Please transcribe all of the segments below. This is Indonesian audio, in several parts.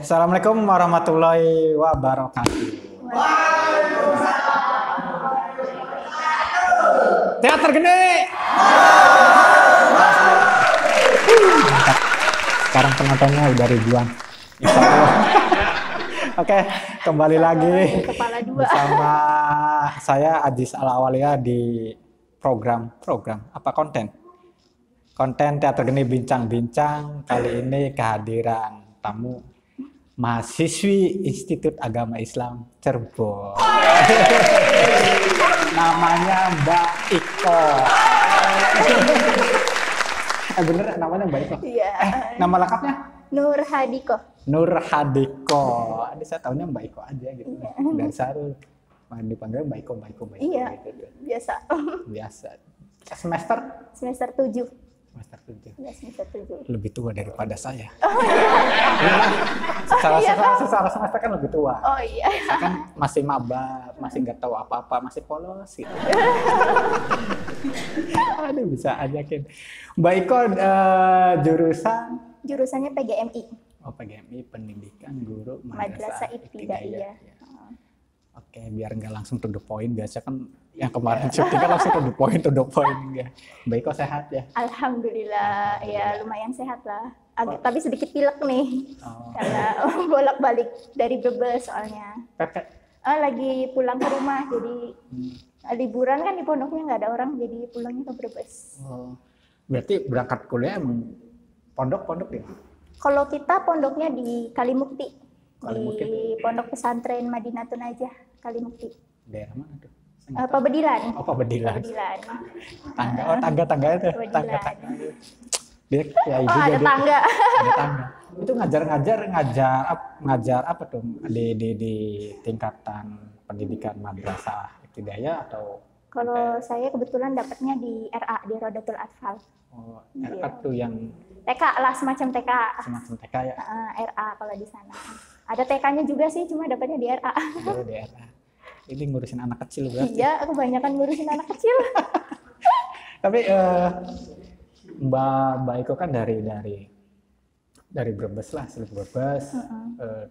Assalamualaikum warahmatullahi wabarakatuh. Teater Gede. Sekarang penontonnya udah ribuan. Oke, kembali lagi bersama saya Ajis Alawalia di program apa konten Teater Geni Bincang-Bincang. Kali ini kehadiran tamu mahasiswi Institut Agama Islam Cirebon. Namanya Mbak Iko. Bener namanya Mbak Iko? Iya. Nama lengkapnya? Nur Hadiko. Nur Hadiko. Ini saya tahunya Mbak Iko aja gitu. Iya. Dari Sarul. Dipanggil Mbak Iko. Iya. Gitu. Biasa. Semester 7. Semester 7. Ya, semester 7. Lebih tua daripada saya. Oh iya. Secara semester kan lebih tua. Oh iya. Saya kan masih maba, masih nggak tahu apa-apa, masih polos gitu. Aduh, bisa ajakin. Mbak Iko Jurusannya PGMI. Oh, PGMI, Pendidikan Guru Madrasah Ibtidaiyah. Ya. Oke, biar nggak langsung to the point. Biasa kan yang kemarin syuting kan langsung to the point ya. Mbak Iko sehat ya? Alhamdulillah, ya lumayan sehat lah. Tapi sedikit pilek nih. Oh. Karena bolak-balik dari Brebes soalnya. Pepet. Lagi pulang ke rumah, jadi liburan kan di pondoknya nggak ada orang, jadi pulangnya ke Brebes. Oh. Berarti berangkat kuliah emang pondok ya? Kalau kita pondoknya di Kalimukti. Kalimukti. Di Pondok Pesantren Madinatun Najah, Kalimukti. Daerah mana tuh? Pabedilan. Oh, Pabedilan. Tangga itu. Tangga. Dia kayak Oh, ada tangga. Ada tangga. Itu ngajar apa tuh di tingkatan pendidikan madrasah ibtidaiyah atau? Kalau saya kebetulan dapatnya di RA, di Rodatul Atfal. Oh, RA tuh yang TK lah, semacam TK. Semacam TK ya. RA kalau di sana. Ada TK-nya juga sih, cuma dapatnya di RA. Dulu di RA. Ini ngurusin anak kecil berarti. Iya, kebanyakan ngurusin anak kecil. Tapi Mbak Iko kan dari Brebes lah, asli Brebes,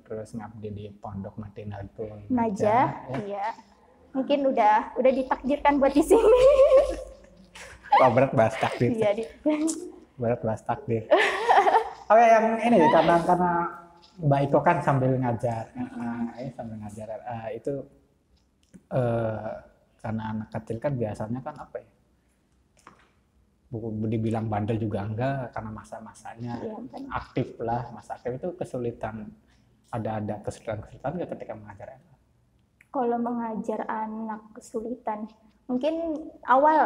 terus ngabdi di Pondok Madinatun Najah, iya. Mungkin udah ditakdirkan buat di sini. Berat bahas takdir. Iya, Berat bahas takdir. Oke, yang ini karena Mbak Iko kan sambil ngajar, itu karena anak kecil kan biasanya kan apa ya? Dibilang bandel juga enggak, karena masa-masanya aktif lah, masa aktif itu kesulitan. Ada kesulitan nggak ketika mengajar anak? Kalau mengajar anak kesulitan, mungkin awal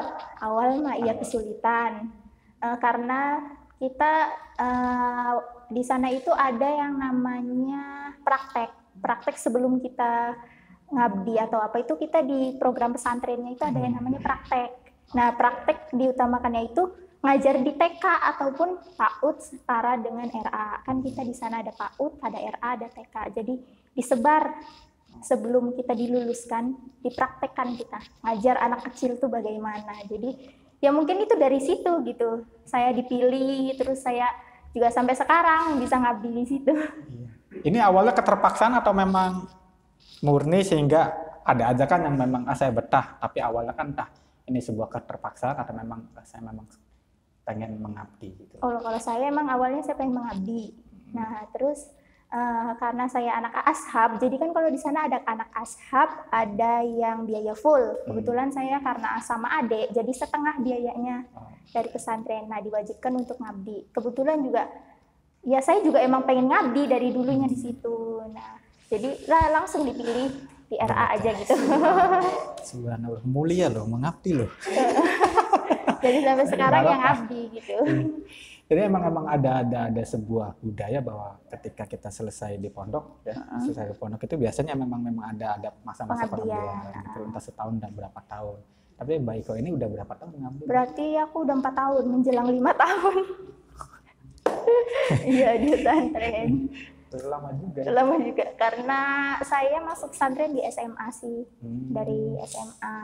mah iya kesulitan, karena kita di sana itu ada yang namanya praktek sebelum kita ngabdi atau apa itu, kita di program pesantrennya itu ada yang namanya praktek. Nah, praktek diutamakannya itu ngajar di TK ataupun PAUD setara dengan RA. Kan kita di sana ada PAUD, ada RA, ada TK. Jadi disebar sebelum kita diluluskan, dipraktekkan kita. Ngajar anak kecil tuh bagaimana. Jadi ya mungkin itu dari situ gitu. Saya dipilih, terus saya juga sampai sekarang bisa ngabdi di situ. Ini awalnya keterpaksaan atau memang murni sehingga ada ajakan yang memang saya betah, tapi awalnya kan ini sebuah keterpaksaan atau memang saya pengen mengabdi gitu? Kalau saya emang awalnya saya pengen mengabdi. Nah terus karena saya anak ashab, jadi kan kalau di sana ada anak ashab, ada yang biaya full. Kebetulan saya karena sama adik, jadi setengah biayanya dari pesantren. Nah diwajibkan untuk ngabdi. Kebetulan juga, ya saya juga emang pengen ngabdi dari dulunya di situ. Nah jadi langsung dipilih di RA aja gitu. Subhanallah, mulia loh, mengabdi loh. Jadi sampai sekarang yang ngabdi gitu. Jadi emang ada sebuah budaya bahwa ketika kita selesai di pondok selesai di pondok itu biasanya memang ada masa-masa pengabdian gitu, entah setahun dan berapa tahun. Tapi Mbak Iko ini udah berapa tahun ngabdi? Berarti aku udah 4 tahun, menjelang 5 tahun. Iya, di pesantren. Lama juga. Lama juga, karena saya masuk pesantren di SMA sih, dari SMA.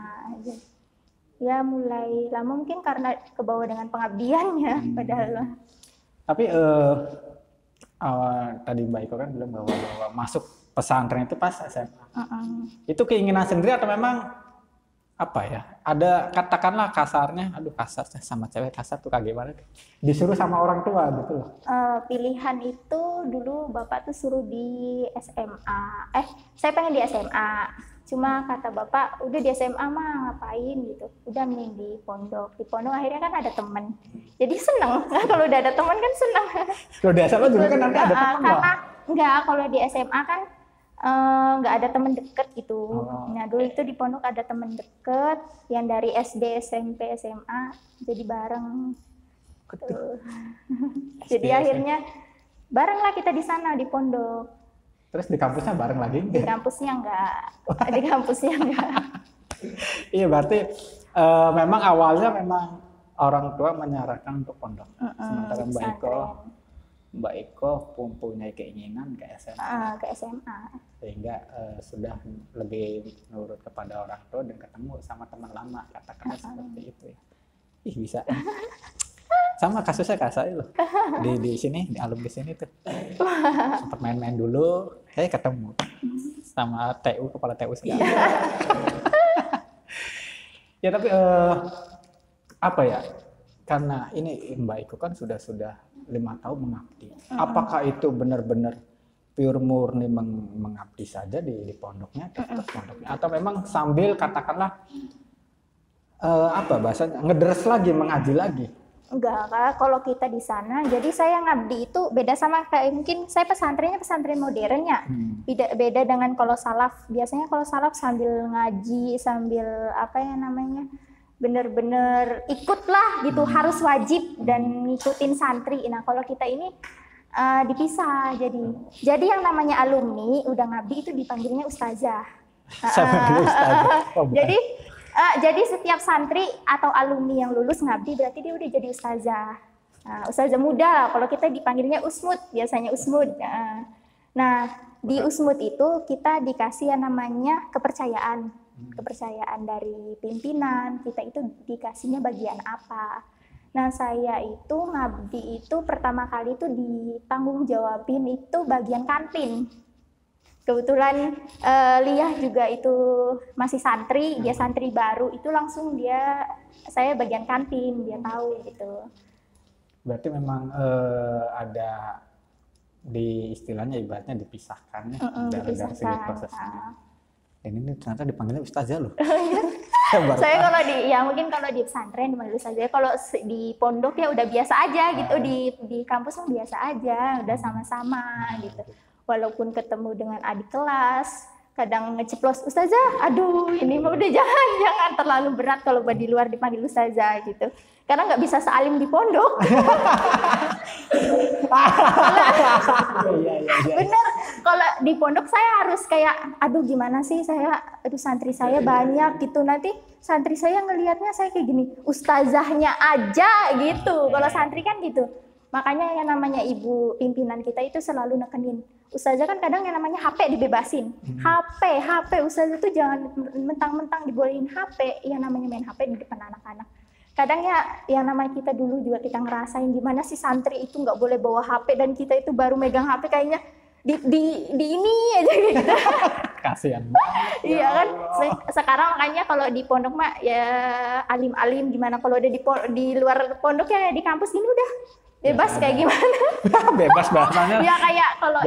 Ya mulai lama mungkin karena kebawa dengan pengabdiannya, padahal. Tapi tadi Mbak Iko kan bilang bahwa masuk pesantren itu pas SMA. Itu keinginan sendiri atau memang apa ya? Ada katakanlah kasarnya, aduh kasar sama cewek kasar tuh kayak gimana? Disuruh sama orang tua gitu loh. Pilihan itu dulu Bapak tuh suruh di SMA. Saya pengen di SMA. Cuma kata Bapak, udah di SMA mah ngapain gitu. Udah mending di pondok. Di pondok akhirnya kan ada teman. Jadi seneng. Kalau udah ada teman kan seneng. Kalau di SMA juga kan nanti ada teman loh. Karena enggak, kalau di SMA kan nggak ada teman deket gitu. Nah dulu itu di pondok ada teman deket yang dari SD, SMP, SMA jadi bareng. Jadi akhirnya bareng lah kita di sana di pondok. Terus di kampusnya bareng lagi? Di kampusnya enggak. Di kampusnya enggak. Iya berarti memang awalnya memang orang tua menyarankan untuk pondok. Sementara Mbak Iko mempunyai keinginan ke SMA. Ke SMA. Sehingga sudah lebih nurut kepada orang tua dan ketemu sama teman lama, katakanlah seperti itu ya. Ih bisa. Sama kasusnya Kak saya loh. Di sini, di alumni sini tuh. Sempat main-main dulu, ketemu sama TU, kepala TU segala. Ya tapi apa ya? Karena ini Mbak Iko kan sudah 5 tahun mengabdi. Apakah itu benar-benar pure murni mengabdi saja di pondoknya, atau memang sambil katakanlah apa bahasanya ngedres lagi, mengaji lagi? Enggak, Kak. Kalau kita di sana, jadi saya ngabdi itu beda sama kayak mungkin saya pesantrennya pesantren modern ya. Beda dengan kalau salaf. Biasanya kalau salaf sambil ngaji, sambil apa ya namanya, bener-bener ikutlah gitu, harus wajib dan ngikutin santri. Nah kalau kita ini dipisah. Jadi yang namanya alumni udah ngabdi itu dipanggilnya ustazah. Jadi setiap santri atau alumni yang lulus ngabdi berarti dia udah jadi ustazah. Ustazah muda, kalau kita dipanggilnya usmud, biasanya usmud. Nah, di usmud itu kita dikasih yang namanya kepercayaan. Kepercayaan dari pimpinan, kita itu dikasihnya bagian apa. Nah, saya itu ngabdi itu pertama kali itu ditanggung jawabin itu bagian kantin. Kebetulan Liah juga itu masih santri, dia santri baru, itu langsung saya bagian kantin, dia tahu gitu. Berarti memang ada di istilahnya ibaratnya dipisahkan ya dari segi prosesnya. Dan ini ternyata dipanggilnya ustazah loh. Saya kalau mungkin kalau di pesantren dipanggil ustazah, kalau di pondok ya udah biasa aja gitu, di kampus kan biasa aja, udah sama-sama gitu. Walaupun ketemu dengan adik kelas, kadang ngeceplos ustazah, aduh ini mah udah jangan terlalu berat kalau di luar dipanggil ustazah gitu. Karena nggak bisa sealim di pondok. Bener, kalau di pondok saya harus kayak, aduh gimana sih santri saya banyak gitu, nanti santri saya ngelihatnya saya kayak gini, ustazahnya aja gitu. Kalau santri kan gitu. Makanya yang namanya ibu pimpinan kita itu selalu nekenin. Ustazah kan kadang yang namanya HP dibebasin. HP, ustazah tuh jangan mentang-mentang dibolehin HP. Yang namanya main HP di depan anak-anak. Kadang ya yang namanya kita dulu juga kita ngerasain gimana sih santri itu nggak boleh bawa HP dan kita itu baru megang HP kayaknya di ini aja gitu. Kasihan. Iya kan. Sekarang makanya kalau di pondok mah ya alim-alim gimana, kalau udah di luar pondok ya di kampus ini udah bebas kayak gimana? Bebas bahasanya. Ya kayak kalau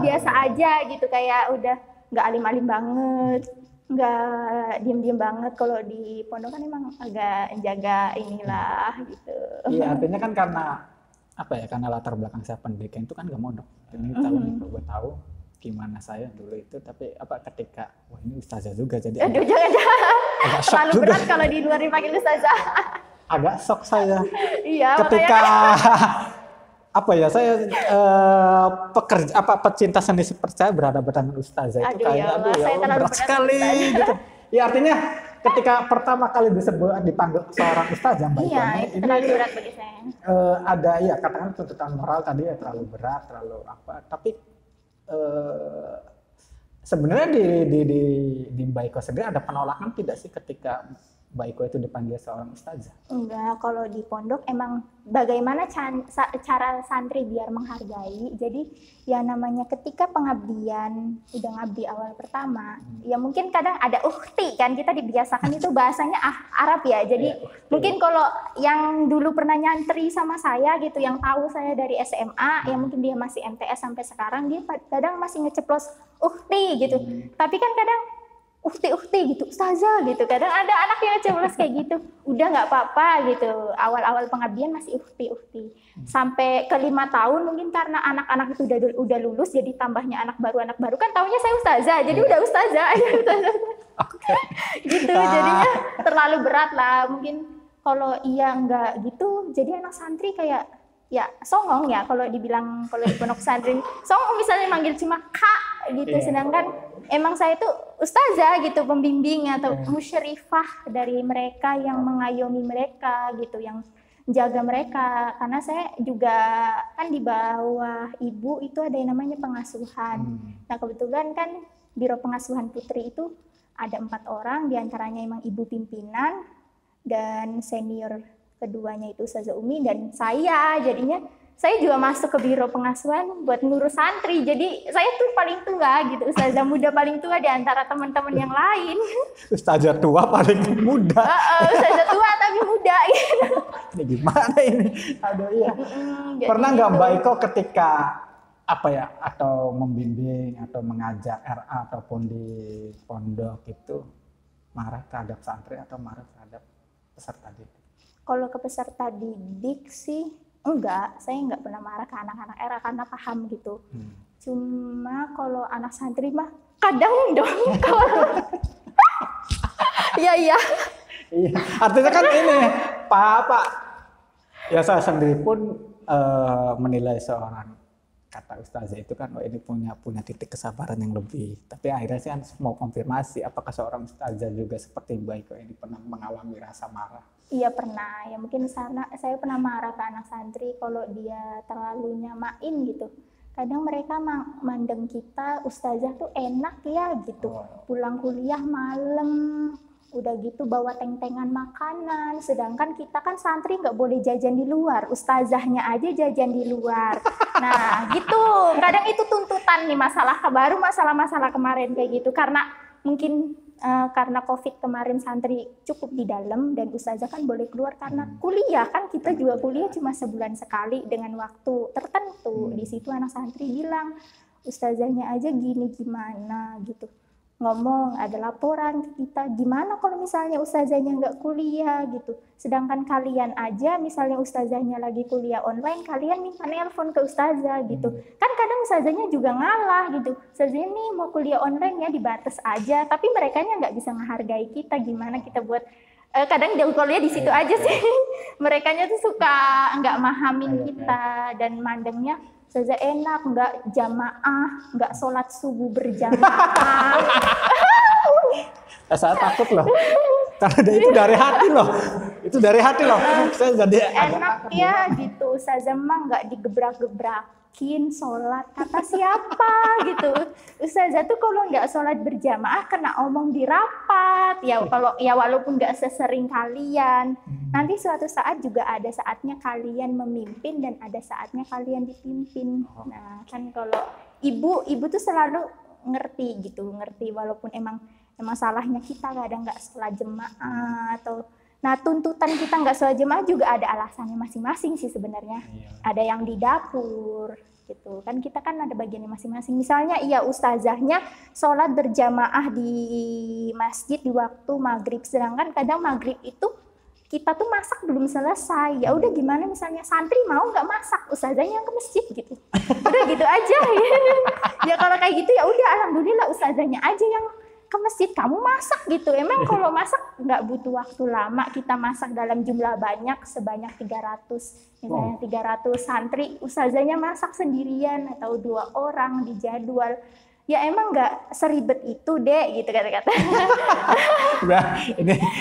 biasa ya aja gitu, kayak udah nggak alim-alim banget, nggak diem-diem banget. Kalau di pondok kan emang agak jaga inilah gitu. Iya, artinya kan karena apa ya? Karena latar belakang saya pendidikan itu kan nggak mondok. Ini tahu nih, gue tahu gimana saya dulu itu, tapi ketika wah ini ustazah juga jadi. Aduh jangan terlalu berat kalau di luar dipanggil ustazah. Agak shock saya. Iya, ketika saya pecinta seni seperti saya berhadapan dengan ustazah itu kayak berat sekali gitu. Ya artinya ketika pertama kali dipanggil seorang ustazah Mbak Iko, itu terlalu berat bagi saya. Ada katakan tuntutan moral tadi terlalu berat, terlalu tapi sebenarnya di Mbak Iko sendiri ada penolakan tidak sih ketika Mbak Iko itu dipanggil seorang ustazah? Enggak, kalau di pondok emang bagaimana cara santri biar menghargai. Jadi ya namanya ketika pengabdian, udah ngabdi awal pertama, ya mungkin kadang ada ukhti kan, kita dibiasakan itu bahasanya Arab ya. Jadi mungkin kalau yang dulu pernah nyantri sama saya gitu, yang tahu saya dari SMA, ya mungkin dia masih MTS sampai sekarang, dia kadang masih ngeceplos ukhti gitu. Tapi kan kadang ukti gitu, ustazah gitu. Kadang ada anak yang ceplos kayak gitu. Udah nggak apa-apa gitu. Awal-awal pengabdian masih ukti. Sampai ke 5 tahun mungkin karena anak-anak itu udah lulus, jadi tambahnya anak baru kan taunya saya ustazah. Jadi udah ustazah aja. Gitu. Jadinya terlalu berat lah. Mungkin kalau iya nggak gitu, jadi anak santri kayak ya songong ya kalau dibilang, kalau di pondok santri songong misalnya manggil cuma kak gitu, sedangkan emang saya itu ustazah gitu, pembimbing atau musyrifah dari mereka yang mengayomi mereka gitu, yang jaga mereka, karena saya juga kan di bawah ibu itu ada yang namanya pengasuhan. Nah kebetulan kan biro pengasuhan putri itu ada 4 orang, diantaranya emang ibu pimpinan dan senior keduanya itu Ustazah Umi dan saya. Jadinya saya juga masuk ke biro pengasuhan buat ngurus santri. Jadi saya tuh paling tua gitu, ustazah muda paling tua di antara teman-teman yang lain. Ustazah tua paling muda. Ustazah tua tapi muda gitu. Ini gimana ini? Aduh iya. Pernah nggak Mbak Iko ketika apa ya, atau membimbing atau mengajar RA ataupun di pondok itu marah terhadap santri atau marah terhadap peserta didik? Kalau ke peserta didik sih enggak, saya enggak pernah marah ke anak-anak RA karena paham gitu. Cuma kalau anak santri mah kadang dong. Iya. Artinya kan ini Pak, ya saya sendiri pun menilai seorang kata ustazah itu kan, ini punya titik kesabaran yang lebih. Tapi akhirnya saya mau konfirmasi, apakah seorang ustazah juga seperti Mbak Iko ini pernah mengalami rasa marah? Iya pernah, ya mungkin saya pernah marah ke anak santri kalau dia terlalu nyamain gitu. Kadang mereka mandang kita ustazah tuh enak ya gitu, pulang kuliah malam, udah gitu bawa teng-tengan makanan, sedangkan kita kan santri nggak boleh jajan di luar, ustazahnya aja jajan di luar. Nah gitu, kadang itu tuntutan nih, masalah kemarin kayak gitu, karena mungkin karena COVID kemarin santri cukup di dalam dan ustazah kan boleh keluar karena kuliah, kan kita juga kuliah cuma sebulan sekali dengan waktu tertentu. Di situ anak santri bilang ustazahnya aja gini gimana gitu, ngomong ada laporan ke kita, gimana kalau misalnya ustazahnya nggak kuliah gitu, sedangkan kalian aja misalnya ustazahnya lagi kuliah online, kalian minta nelpon ke ustazah gitu kan. Kadang ustazahnya juga ngalah gitu, ustazahnya nih mau kuliah online ya dibatas aja, tapi merekanya nggak bisa menghargai kita, gimana kita buat kadang dia kuliah di situ aja sih. Merekanya tuh suka nggak mahamin kita dan mandangnya ustazah enak, nggak jamaah, nggak sholat subuh berjamaah. Saya takut loh, karena itu dari hati loh. Itu dari hati loh. Saya jadi enak ya gitu, ustazah mah nggak digebrak-gebrakin sholat kata siapa gitu. Ustazah tuh kalau nggak sholat berjamaah kena omong di rapat ya, kalau ya walaupun nggak sesering kalian. Nanti suatu saat juga ada saatnya kalian memimpin dan ada saatnya kalian dipimpin. Nah kan kalau ibu tuh selalu ngerti gitu, ngerti walaupun emang salahnya kita kadang nggak sholat jemaah atau nah tuntutan kita nggak sholat jemaah juga ada alasannya masing-masing sih sebenarnya. Ada yang di dapur gitu kan, kita kan ada bagiannya masing-masing. Misalnya iya ustazahnya sholat berjamaah di masjid di waktu maghrib, sedangkan kadang maghrib itu kita tuh masak belum selesai, ya udah gimana misalnya santri mau nggak masak, ustazahnya yang ke masjid gitu, udah gitu aja. Ya kalau kayak gitu ya udah alhamdulillah ustazahnya aja yang ke masjid, kamu masak gitu. Emang kalau masak nggak butuh waktu lama, kita masak dalam jumlah banyak sebanyak 300, misalnya 300 santri, ustazahnya masak sendirian atau 2 orang di jadwal. ya emang nggak seribet itu dek gitu kata-kata.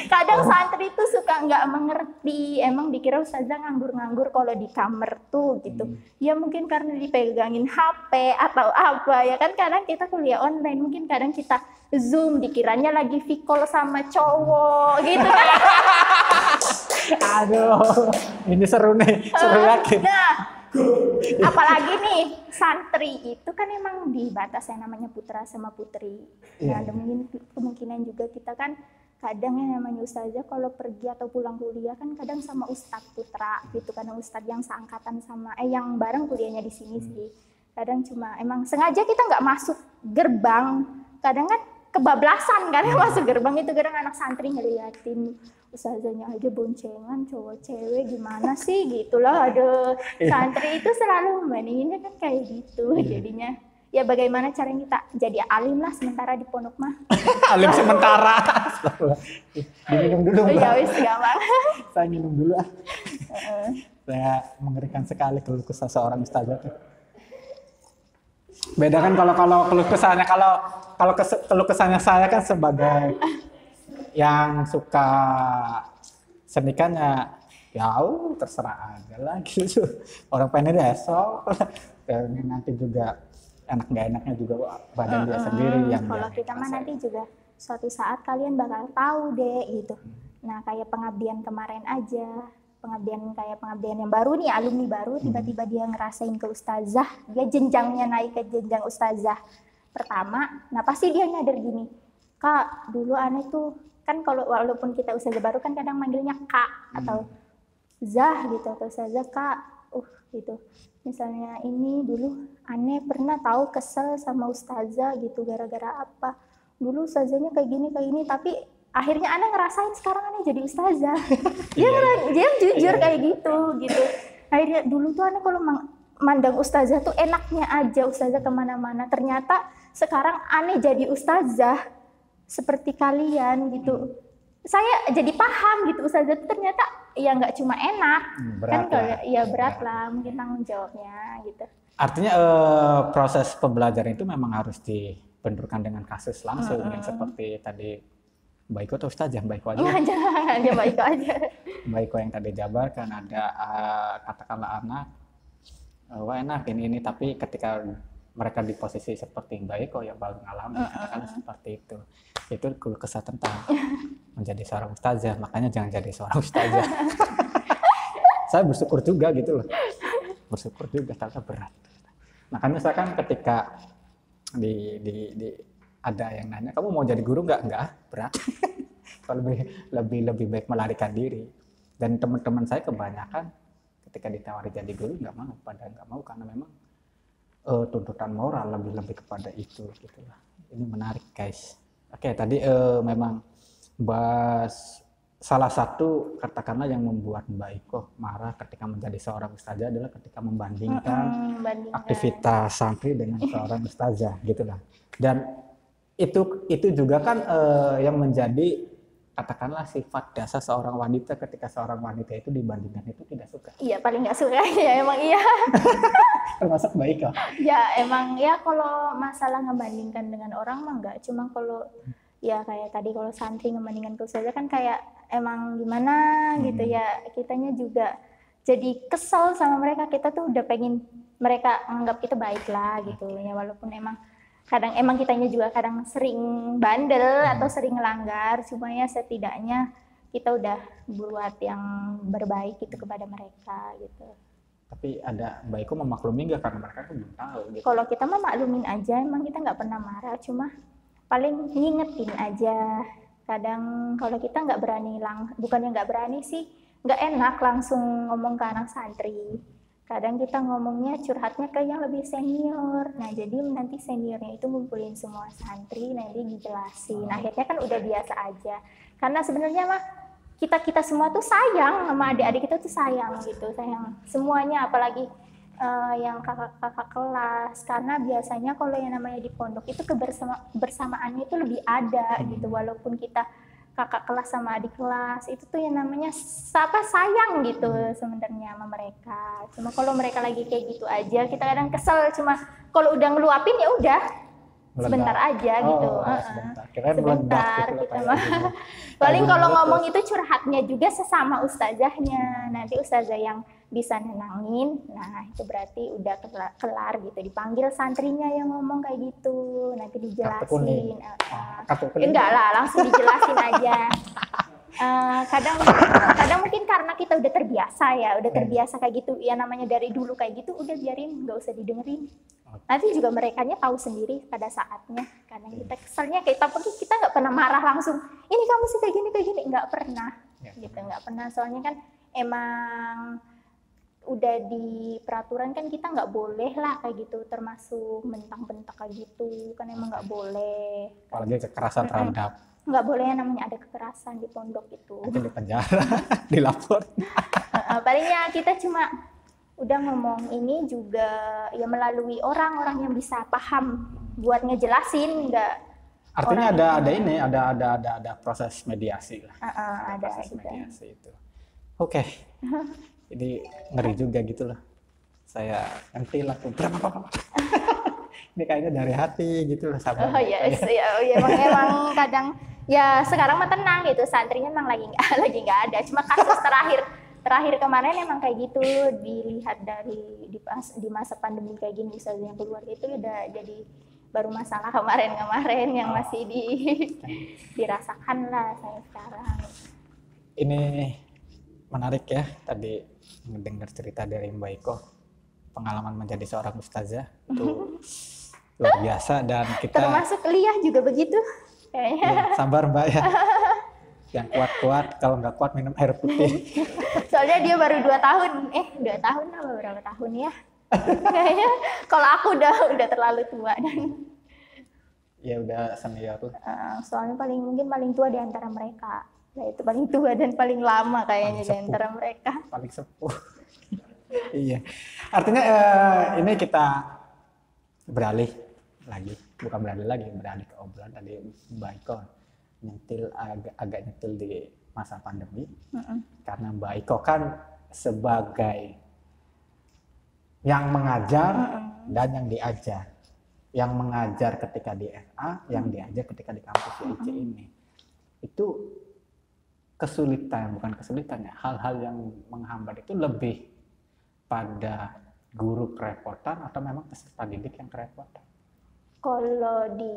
Kadang santri tuh suka nggak mengerti, emang dikira ustazah nganggur-nganggur kalau di kamar tuh gitu. Ya mungkin karena dipegangin HP atau apa ya kan, kadang kita kuliah online mungkin kadang kita Zoom dikiranya lagi vicall sama cowok gitu kan. Aduh, ini seru nih, seru lagi. Nah, apalagi nih santri itu kan emang dibatas yang namanya putra sama putri. Nah, ada mungkin kemungkinan juga kita kan kadang yang namanya ustazah kalau pergi atau pulang kuliah kan kadang sama ustadz putra gitu, karena ustadz yang seangkatan sama yang bareng kuliahnya di sini sih. Kadang cuma emang sengaja kita nggak masuk gerbang. Kadang kan kebablasan kan masuk gerbang itu, kadang anak santri ngeliatin ustazahnya aja boncengan cowok cewek gimana sih gitulah. Aduh, santri itu selalu bandinginnya kan kayak gitu. Jadinya ya bagaimana cara kita jadi alim lah sementara di pondok mah. Alim sementara. Diminum dulu Mbak. Ya wis gampang. Saya minum dulu ah. Saya mengerikan sekali keluh kesah seorang ustazah tuh. Beda kan kalau keluh kesahnya, kalau keluh kesahnya saya kan sebagai yang suka senikannya, ya terserah aja lah gitu. Orang pengen esok, nanti juga enak nggak enaknya juga badan dia sendiri yang kalau kita mah nanti juga suatu saat kalian bakal tahu deh gitu. Nah kayak pengabdian kemarin aja, pengabdian yang baru nih, alumni baru tiba-tiba dia ngerasain ke ustazah, dia jenjangnya naik ke jenjang ustazah pertama. Nah pasti dia nyadar gini, kak dulu aneh tuh kan, kalau walaupun kita ustazah baru kan kadang manggilnya kak atau zah gitu, atau ustazah kak gitu. Misalnya ini dulu aneh pernah tahu kesel sama ustazah gitu gara-gara apa, dulu ustazahnya kayak gini tapi akhirnya aneh ngerasain sekarang aneh jadi ustazah. Dia jujur kayak gitu. Akhirnya dulu tuh aneh kalau mandang ustazah tuh enaknya aja, ustazah kemana-mana, ternyata sekarang aneh jadi ustazah seperti kalian gitu. Saya jadi paham gitu, ustazah itu ternyata ya nggak cuma enak, berat kan kalau ya berat lah mungkin tanggung jawabnya gitu. Artinya proses pembelajaran itu memang harus dibenturkan dengan kasus langsung yang seperti tadi Mbak Iko atau ustazah Mbak Iko aja. Jangan aja Mbak Iko aja. Mbak Iko yang tadi jabarkan ada katakanlah anak enak ini tapi ketika mereka di posisi seperti Mbak Iko yang baru ngalamin katakanlah seperti itu keluh kesah tentang menjadi seorang ustazah. Makanya jangan jadi seorang ustazah. Saya bersyukur juga gitu loh, bersyukur juga karena berat. Makanya saya kan ketika di ada yang nanya kamu mau jadi guru nggak berat. lebih baik melarikan diri. Dan teman-teman saya kebanyakan ketika ditawari jadi guru nggak mau karena memang tuntutan moral lebih kepada itu gitulah. Ini menarik guys. Oke, tadi memang bahas salah satu katakanlah yang membuat Mbak Iko marah ketika menjadi seorang ustazah adalah ketika membandingkan aktivitas santri dengan seorang ustazah gitulah. Dan itu juga kan yang menjadi katakanlah sifat dasar seorang wanita ketika seorang wanita itu dibandingkan itu tidak suka. Iya, paling nggak suka ya emang iya. Termasuk Mbak Iko. Ya emang ya kalau masalah ngebandingkan dengan orang mah nggak, cuma kalau ya kayak tadi kalau santri ngebandingkan ke ustazah kan kayak emang gimana gitu ya, kitanya juga jadi kesel sama mereka. Kita tuh udah pengen mereka anggap kita baik lah gitu ya, walaupun kadang emang kitanya juga kadang sering bandel atau sering ngelanggar, cuma ya setidaknya kita udah buat yang berbaik gitu kepada mereka gitu. Tapi ada Mbak Iko memaklumi nggak karena mereka tuh belum tahu gitu. Kalau kita mah maklumin aja, emang kita nggak pernah marah, cuma paling ngingetin aja. Kadang kalau kita nggak berani bukannya nggak berani sih, nggak enak langsung ngomong ke anak santri. Kadang kita ngomongnya curhatnya ke yang lebih senior. Nah jadi nanti seniornya itu ngumpulin semua santri, nanti dijelasin. Akhirnya kan udah biasa aja. Karena sebenarnya mah kita semua tuh sayang sama adik-adik kita tuh sayang gitu, sayang semuanya, apalagi yang kakak-kakak kelas. Karena biasanya kalau yang namanya di pondok itu kebersamaannya itu lebih ada gitu, walaupun kita kakak kelas sama adik kelas itu tuh yang namanya sayang gitu sebenarnya sama mereka. Cuma kalau mereka lagi kayak gitu aja kita kadang kesel, cuma kalau udah ngeluapin ya udah sebentar aja gitu. Sebentar. Kirain meledak Sebentar gitu kita kayak mah. gini. Paling Kayak kalau gini ngomong terus. itu curhatnya juga sesama ustazahnya. Nanti ustazah yang bisa nenangin, nah itu berarti udah kelar gitu. Dipanggil santrinya yang ngomong kayak gitu, nanti Kartu kuning. dijelasin. Kartu kuning. Enggak lah, langsung dijelasin aja. Kadang mungkin karena kita udah terbiasa ya, udah terbiasa kayak gitu. Ya namanya dari dulu kayak gitu, udah biarin, nggak usah didengerin. Nanti juga merekanya tahu sendiri pada saatnya. Kadang kita keselnya kita nggak pernah marah langsung. Ini kamu sih kayak gini, nggak pernah. Gitu, nggak pernah. Soalnya kan emang udah di peraturan kan kita nggak boleh lah kayak gitu, termasuk bentak-bentak kayak gitu kan emang nggak boleh. Apalagi kekerasan terhadap. Nggak boleh yang namanya ada kekerasan di pondok itu. Nanti di penjara, dilapor. Palingnya kita cuma udah ngomong ini juga ya melalui orang-orang yang bisa paham buat ngejelasin, nggak. Artinya ada proses mediasi lah. Ada proses juga. mediasi itu. Oke. Jadi ngeri juga gitu loh. Saya nanti laku berapa. Ini kayaknya dari hati gitu loh sama. Oh iya, emang kadang ya sekarang mah tenang gitu, santrinya emang lagi nggak ada. Cuma kasus terakhir kemarin emang kayak gitu, dilihat dari di masa pandemi kayak gini ustazah yang keluar itu udah jadi baru masalah kemarin yang masih dirasakan lah saya sekarang. Ini menarik ya, tadi mendengar cerita dari Mbak Iko, pengalaman menjadi seorang ustazah itu luar biasa, dan kita termasuk Liah juga begitu kayaknya. Ya, sabar Mbak ya. Yang kuat-kuat, kalau nggak kuat minum air putih. Soalnya dia baru 2 tahun, 2 tahun apa berapa tahun ya? Kayaknya kalau aku udah terlalu tua dan Ya udah senior lah. Soalnya mungkin paling tua di antara mereka. Nah, itu paling tua dan paling lama kayaknya di antara mereka. Paling sepuh. Iya. Artinya ini kita beralih ke obrolan tadi Mbak Iko agak nyetil di masa pandemi. Karena Mbak Iko kan sebagai yang mengajar dan yang diajar. Yang mengajar ketika di FA, yang diajar ketika di kampus YIC ini. Itu bukan kesulitan ya, hal-hal yang menghambat itu lebih pada guru kerepotan atau memang peserta didik yang kerepotan? Kalau di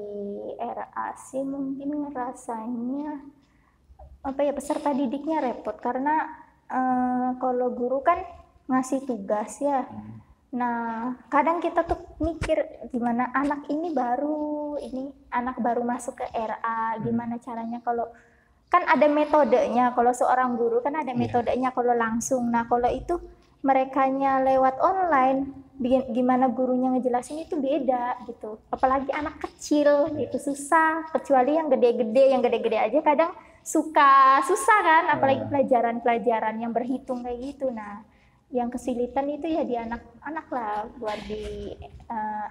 RA sih mungkin ngerasanya peserta didiknya repot karena kalau guru kan ngasih tugas ya. Nah, kadang kita tuh mikir gimana anak baru masuk ke RA, gimana caranya kalau kan ada metodenya, kalau seorang guru kan ada metodenya kalau langsung. Nah, kalau itu merekanya lewat online, gimana gurunya ngejelasin itu beda gitu. Apalagi anak kecil itu susah, kecuali yang gede-gede aja kadang susah kan, apalagi pelajaran yang berhitung kayak gitu. Nah, yang kesulitan itu ya di anak-anak lah buat di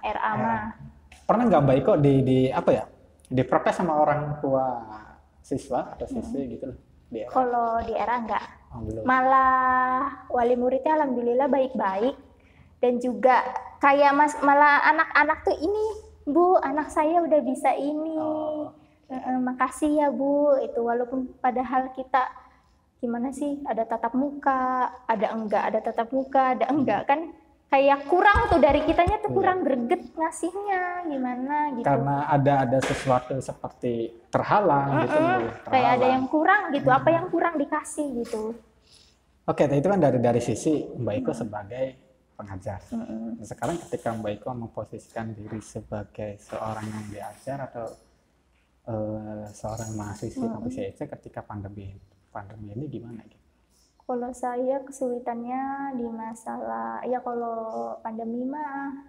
RA mah. Pernah nggak Mbak Iko diprotes sama orang tua siswa atau siswi gitu loh di RA? Kalau di RA enggak. Malah wali muridnya alhamdulillah baik-baik, dan juga kayak malah anak-anak tuh ini Bu, anak saya udah bisa ini. Makasih ya Bu, itu walaupun padahal kita gimana sih, ada tatap muka, ada enggak kan kayak kurang tuh dari kitanya tuh kurang greget ngasihnya gimana gitu. Karena ada sesuatu seperti terhalang gitu. Kayak ada yang kurang gitu, apa yang kurang dikasih gitu. Oke, itu kan dari sisi Mbak Iko sebagai pengajar. Sekarang ketika Mbak Iko memposisikan diri sebagai seorang yang diajar atau seorang mahasiswi kampus YIC ketika pandemi ini gimana gitu? Kalau saya kesulitannya di masalah ya kalau pandemi mah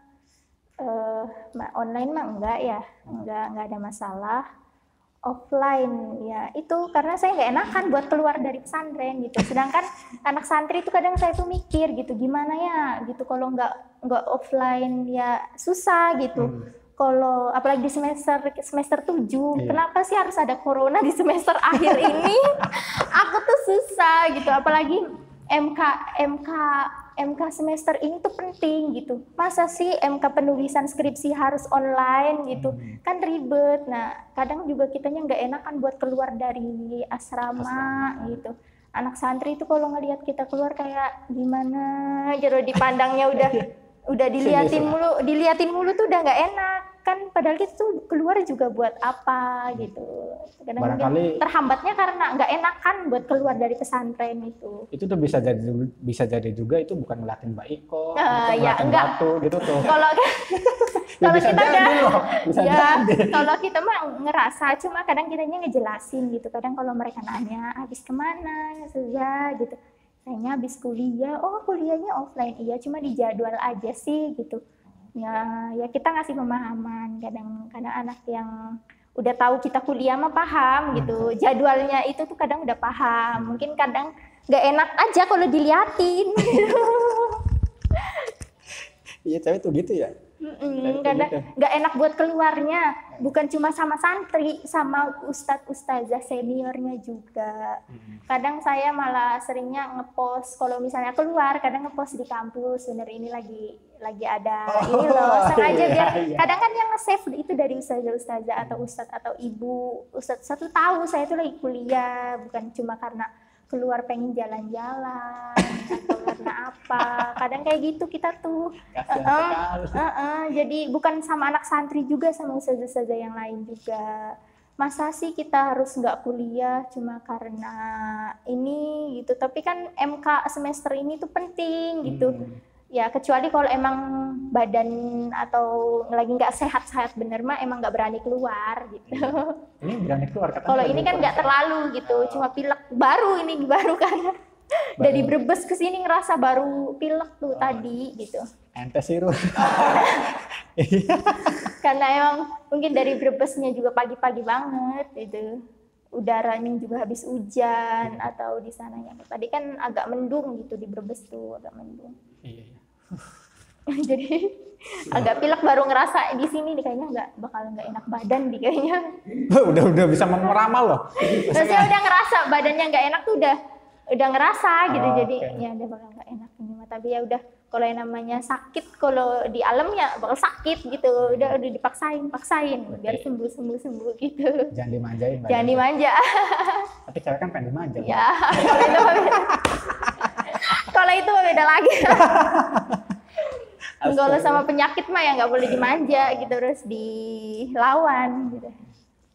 online mah enggak ya, enggak ada masalah. Offline ya itu karena saya nggak enakan buat keluar dari pesantren gitu. Sedangkan anak santri itu kadang saya tuh mikir gitu gimana ya gitu kalau nggak offline ya susah gitu. Kalau apalagi di semester 7, kenapa sih harus ada corona di semester akhir ini? Aku tuh susah gitu, apalagi MK semester ini tuh penting gitu. Masa sih MK penulisan skripsi harus online gitu, kan ribet. Nah, kadang juga kitanya nggak enak kan buat keluar dari asrama gitu. Anak santri itu kalau ngelihat kita keluar kayak gimana gitu, dipandangnya udah diliatin mulu tuh udah nggak enak kan, padahal kita tuh keluar juga buat apa gitu. Kadang mungkin terhambatnya karena nggak enak kan buat keluar dari pesantren itu. Itu tuh bisa jadi juga itu bukan ngeliatin Mbak Iko, ya enggak batu gitu tuh. Kalau kalau kita kalau jadi. kita mah ngerasa, cuma kadang kitanya ngejelasin gitu. Kadang kalau mereka nanya habis kemana saja gitu, kayaknya habis kuliah. Oh, kuliahnya offline, iya, cuma di jadwal aja sih gitu. Ya kita ngasih pemahaman. Kadang-kadang anak yang udah tahu kita kuliah mah paham gitu, jadwalnya itu tuh kadang udah paham. Mungkin kadang nggak enak aja kalau diliatin. Iya, cewek tuh gitu ya. Kadang nggak enak buat keluarnya, bukan cuma sama santri, sama ustadz-ustazah seniornya juga. Kadang saya malah seringnya ngepost kalau misalnya keluar, kadang ngepost di kampus, bener ini lagi ada ini loh, sengaja biar kadang kan yang nge-save itu dari ustazah-ustazah atau ustadz atau ibu ustadz satu tahu saya itu lagi kuliah, bukan cuma karena keluar pengen jalan-jalan atau karena apa. Kadang kayak gitu kita tuh. Jadi bukan sama anak santri juga, sama ustazah-ustazah yang lain juga. Masa sih kita harus nggak kuliah cuma karena ini gitu. Tapi kan MK semester ini tuh penting gitu. Ya kecuali kalau emang badan atau lagi nggak sehat-sehat bener mah emang nggak berani keluar gitu. Ini berani keluar katanya. Kalau ini kan nggak terlalu gitu, cuma pilek baru kan. Dari Brebes ke sini ngerasa baru pilek tuh tadi gitu. Ente siru. Karena emang mungkin dari Brebesnya juga pagi-pagi banget gitu. Udaranya juga habis hujan atau di sananya. Tadi kan agak mendung gitu di Brebes tuh, agak mendung. Iya. Jadi agak pilek baru ngerasa di sini nih, kayaknya bakal nggak enak badan nih kayaknya. udah bisa meramal loh. Saya udah ngerasa badannya nggak enak tuh udah ngerasa gitu. Jadi ya udah bakal nggak enak ini mah. Tapi ya udah, kalau yang namanya sakit, kalau di alam ya bakal sakit gitu. Udah dipaksain biar sembuh gitu. Jangan dimanjain. Jangan dimanja. Tapi cewek kan pengen dimanja. Ya, kalau itu beda lagi. Kalau sama penyakit mah ya nggak boleh dimanja gitu, harus dilawan gitu.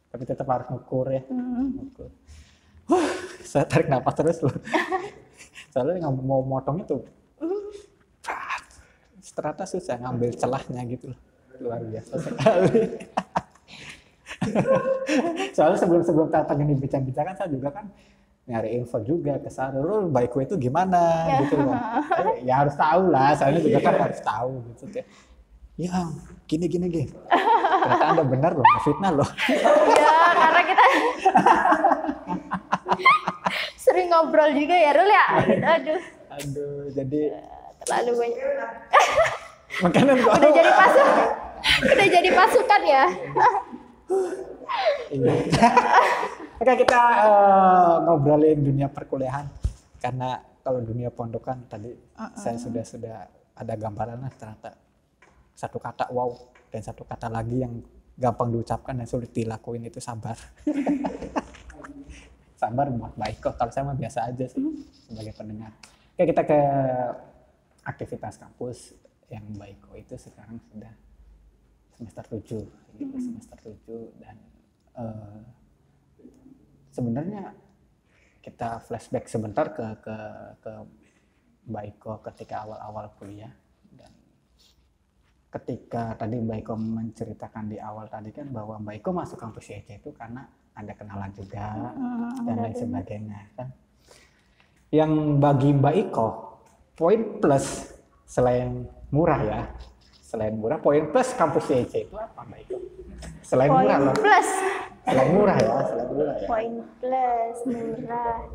Tapi tetap harus ngukur ya. Ngukur. Saya tarik napas terus loh. Soalnya nggak mau motong itu. Ternyata susah ngambil celahnya gitu loh. Luar biasa sekali. Soalnya sebelum datang ini bincang-bincang, saya juga kan nyari info juga ke Sarul, baikku itu gimana gitu loh. Ya harus tahu lah, soalnya juga kan harus tahu gitu ya. Ya gini. Ternyata Anda benar loh, fitnah loh. Ya karena kita sering ngobrol juga ya Rul ya. Aduh, jadi terlalu banyak. Makanan kok. Udah jadi pasukan ya. Oke, kita ngobrolin dunia perkuliahan, karena kalau dunia pondokan tadi saya sudah ada gambaran lah, ternyata satu kata wow dan satu kata lagi yang gampang diucapkan dan sulit dilakuin itu sabar. Sabar buat baik kok. Kalau saya mah biasa aja sih sebagai pendengar. Oke, kita ke aktivitas kampus yang baik kok itu sekarang sudah semester 7 gitu, semester 7 dan sebenarnya kita flashback sebentar ke Mbak Iko ketika awal-awal kuliah, dan ketika tadi Mbak Iko menceritakan di awal tadi kan bahwa Mbak Iko masuk kampus IEC itu karena ada kenalan juga dan lain sebagainya kan. Yang bagi Mbak Iko poin plus selain murah ya, poin plus kampus IEC itu apa Mbak Iko? Selain poin murah loh. Plus. Selain murah ya. Poin plus murah.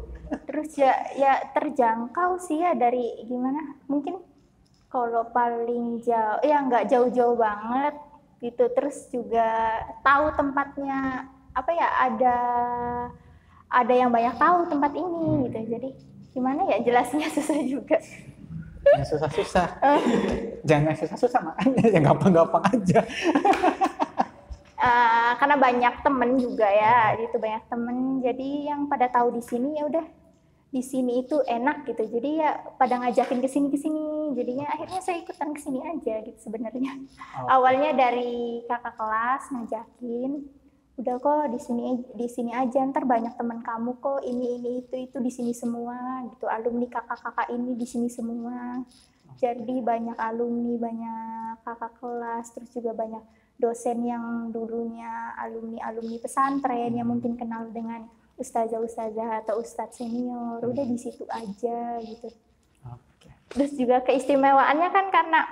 Terus ya terjangkau sih ya, dari gimana? Mungkin kalau paling jauh ya nggak jauh-jauh banget gitu. Terus juga tahu tempatnya apa ya, ada yang banyak tahu tempat ini gitu. Jadi gimana ya jelasnya, susah juga. Yang susah-susah. Jangan yang susah-susah, makanya yang gampang-gampang aja. Karena banyak temen juga ya, itu banyak temen. Jadi yang pada tahu di sini ya udah di sini itu enak gitu. Jadi ya pada ngajakin ke sini. Jadinya akhirnya saya ikutan ke sini aja gitu sebenarnya. Awalnya dari kakak kelas ngajakin, udah kok di sini aja, ntar banyak teman kamu kok ini itu di sini semua gitu. Alumni kakak-kakak ini di sini semua. Jadi banyak alumni, banyak kakak kelas, terus juga banyak dosen yang dulunya alumni pesantren yang mungkin kenal dengan ustazah atau ustadz senior, udah di situ aja gitu. Oke. Terus juga keistimewaannya kan karena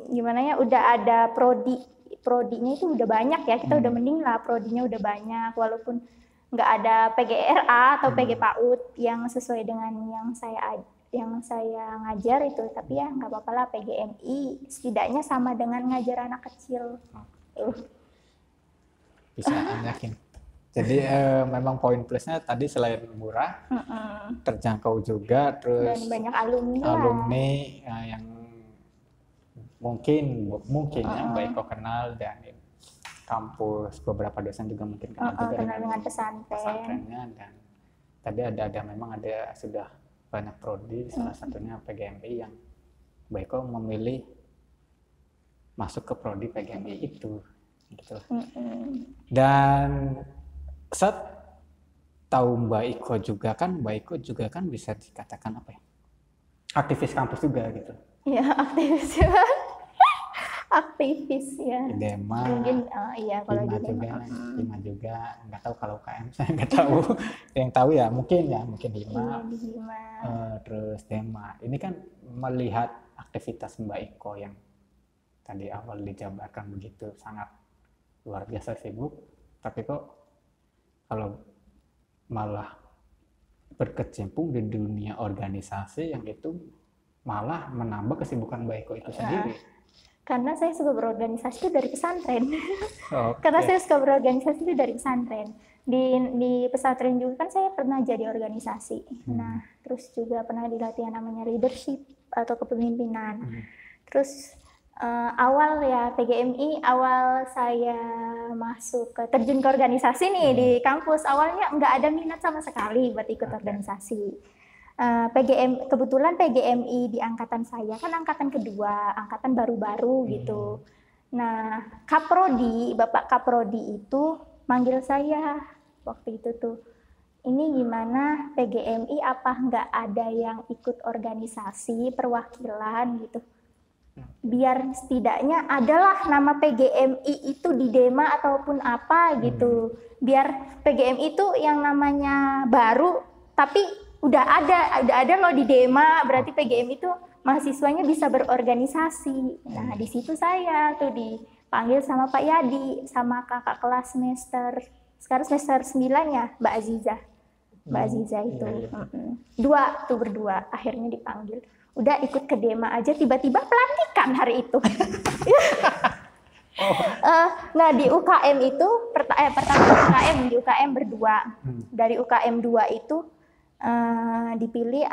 gimana ya, udah ada prodinya itu udah banyak ya, kita udah mending lah prodinya udah banyak, walaupun nggak ada PGRA atau PG PAUD yang sesuai dengan yang saya ngajar itu, tapi ya nggak apa-apa lah PGMI, setidaknya sama dengan ngajar anak kecil. Bisa yakin. Jadi memang poin plusnya tadi selain murah, terjangkau juga, terus dan banyak alumni yang mungkin ya baik kok kenal, dan kampus beberapa dosen juga mungkin kenal juga dengan pesantrennya, dan tadi ada memang ada sudah banyak prodi, salah satunya PGMI yang baik kok memilih masuk ke prodi PGMI itu gitu. Dan saat tahu Mbak Iko juga kan bisa dikatakan apa ya, aktivis kampus juga gitu ya. Aktivis ya, Dema mungkin iya kalau di Hima juga nggak tahu, kalau UKM saya nggak tahu. Yang tahu ya mungkin Hima, terus Dema. Ini kan melihat aktivitas Mbak Iko yang tadi awal dijabarkan begitu sangat luar biasa sibuk, tapi kok kalau malah berkecimpung di dunia organisasi yang itu malah menambah kesibukan Mbak Iko itu sendiri. Karena saya suka berorganisasi itu dari pesantren. Karena saya suka berorganisasi itu dari pesantren. Di pesantren juga kan saya pernah jadi organisasi. Nah, terus juga pernah dilatih namanya leadership atau kepemimpinan. Terus awal ya PGMI, awal saya masuk terjun ke organisasi nih di kampus, awalnya nggak ada minat sama sekali buat ikut organisasi. Kebetulan PGMI di angkatan saya kan angkatan kedua, angkatan baru-baru gitu. Nah, Bapak Kaprodi itu manggil saya waktu itu tuh, ini gimana PGMI, apa nggak ada yang ikut organisasi perwakilan gitu, biar setidaknya adalah nama PGMI itu di Dema ataupun apa gitu, biar PGMI itu yang namanya baru tapi udah ada loh di Dema, berarti PGMI itu mahasiswanya bisa berorganisasi. Nah, di situ saya tuh dipanggil sama Pak Yadi, sama kakak kelas sekarang semester 9 ya, Mbak Aziza itu. Berdua akhirnya dipanggil. Udah ikut ke Dema aja, tiba-tiba pelantikan hari itu. Nah, di UKM itu pertama di UKM berdua. Dari UKM 2 itu dipilih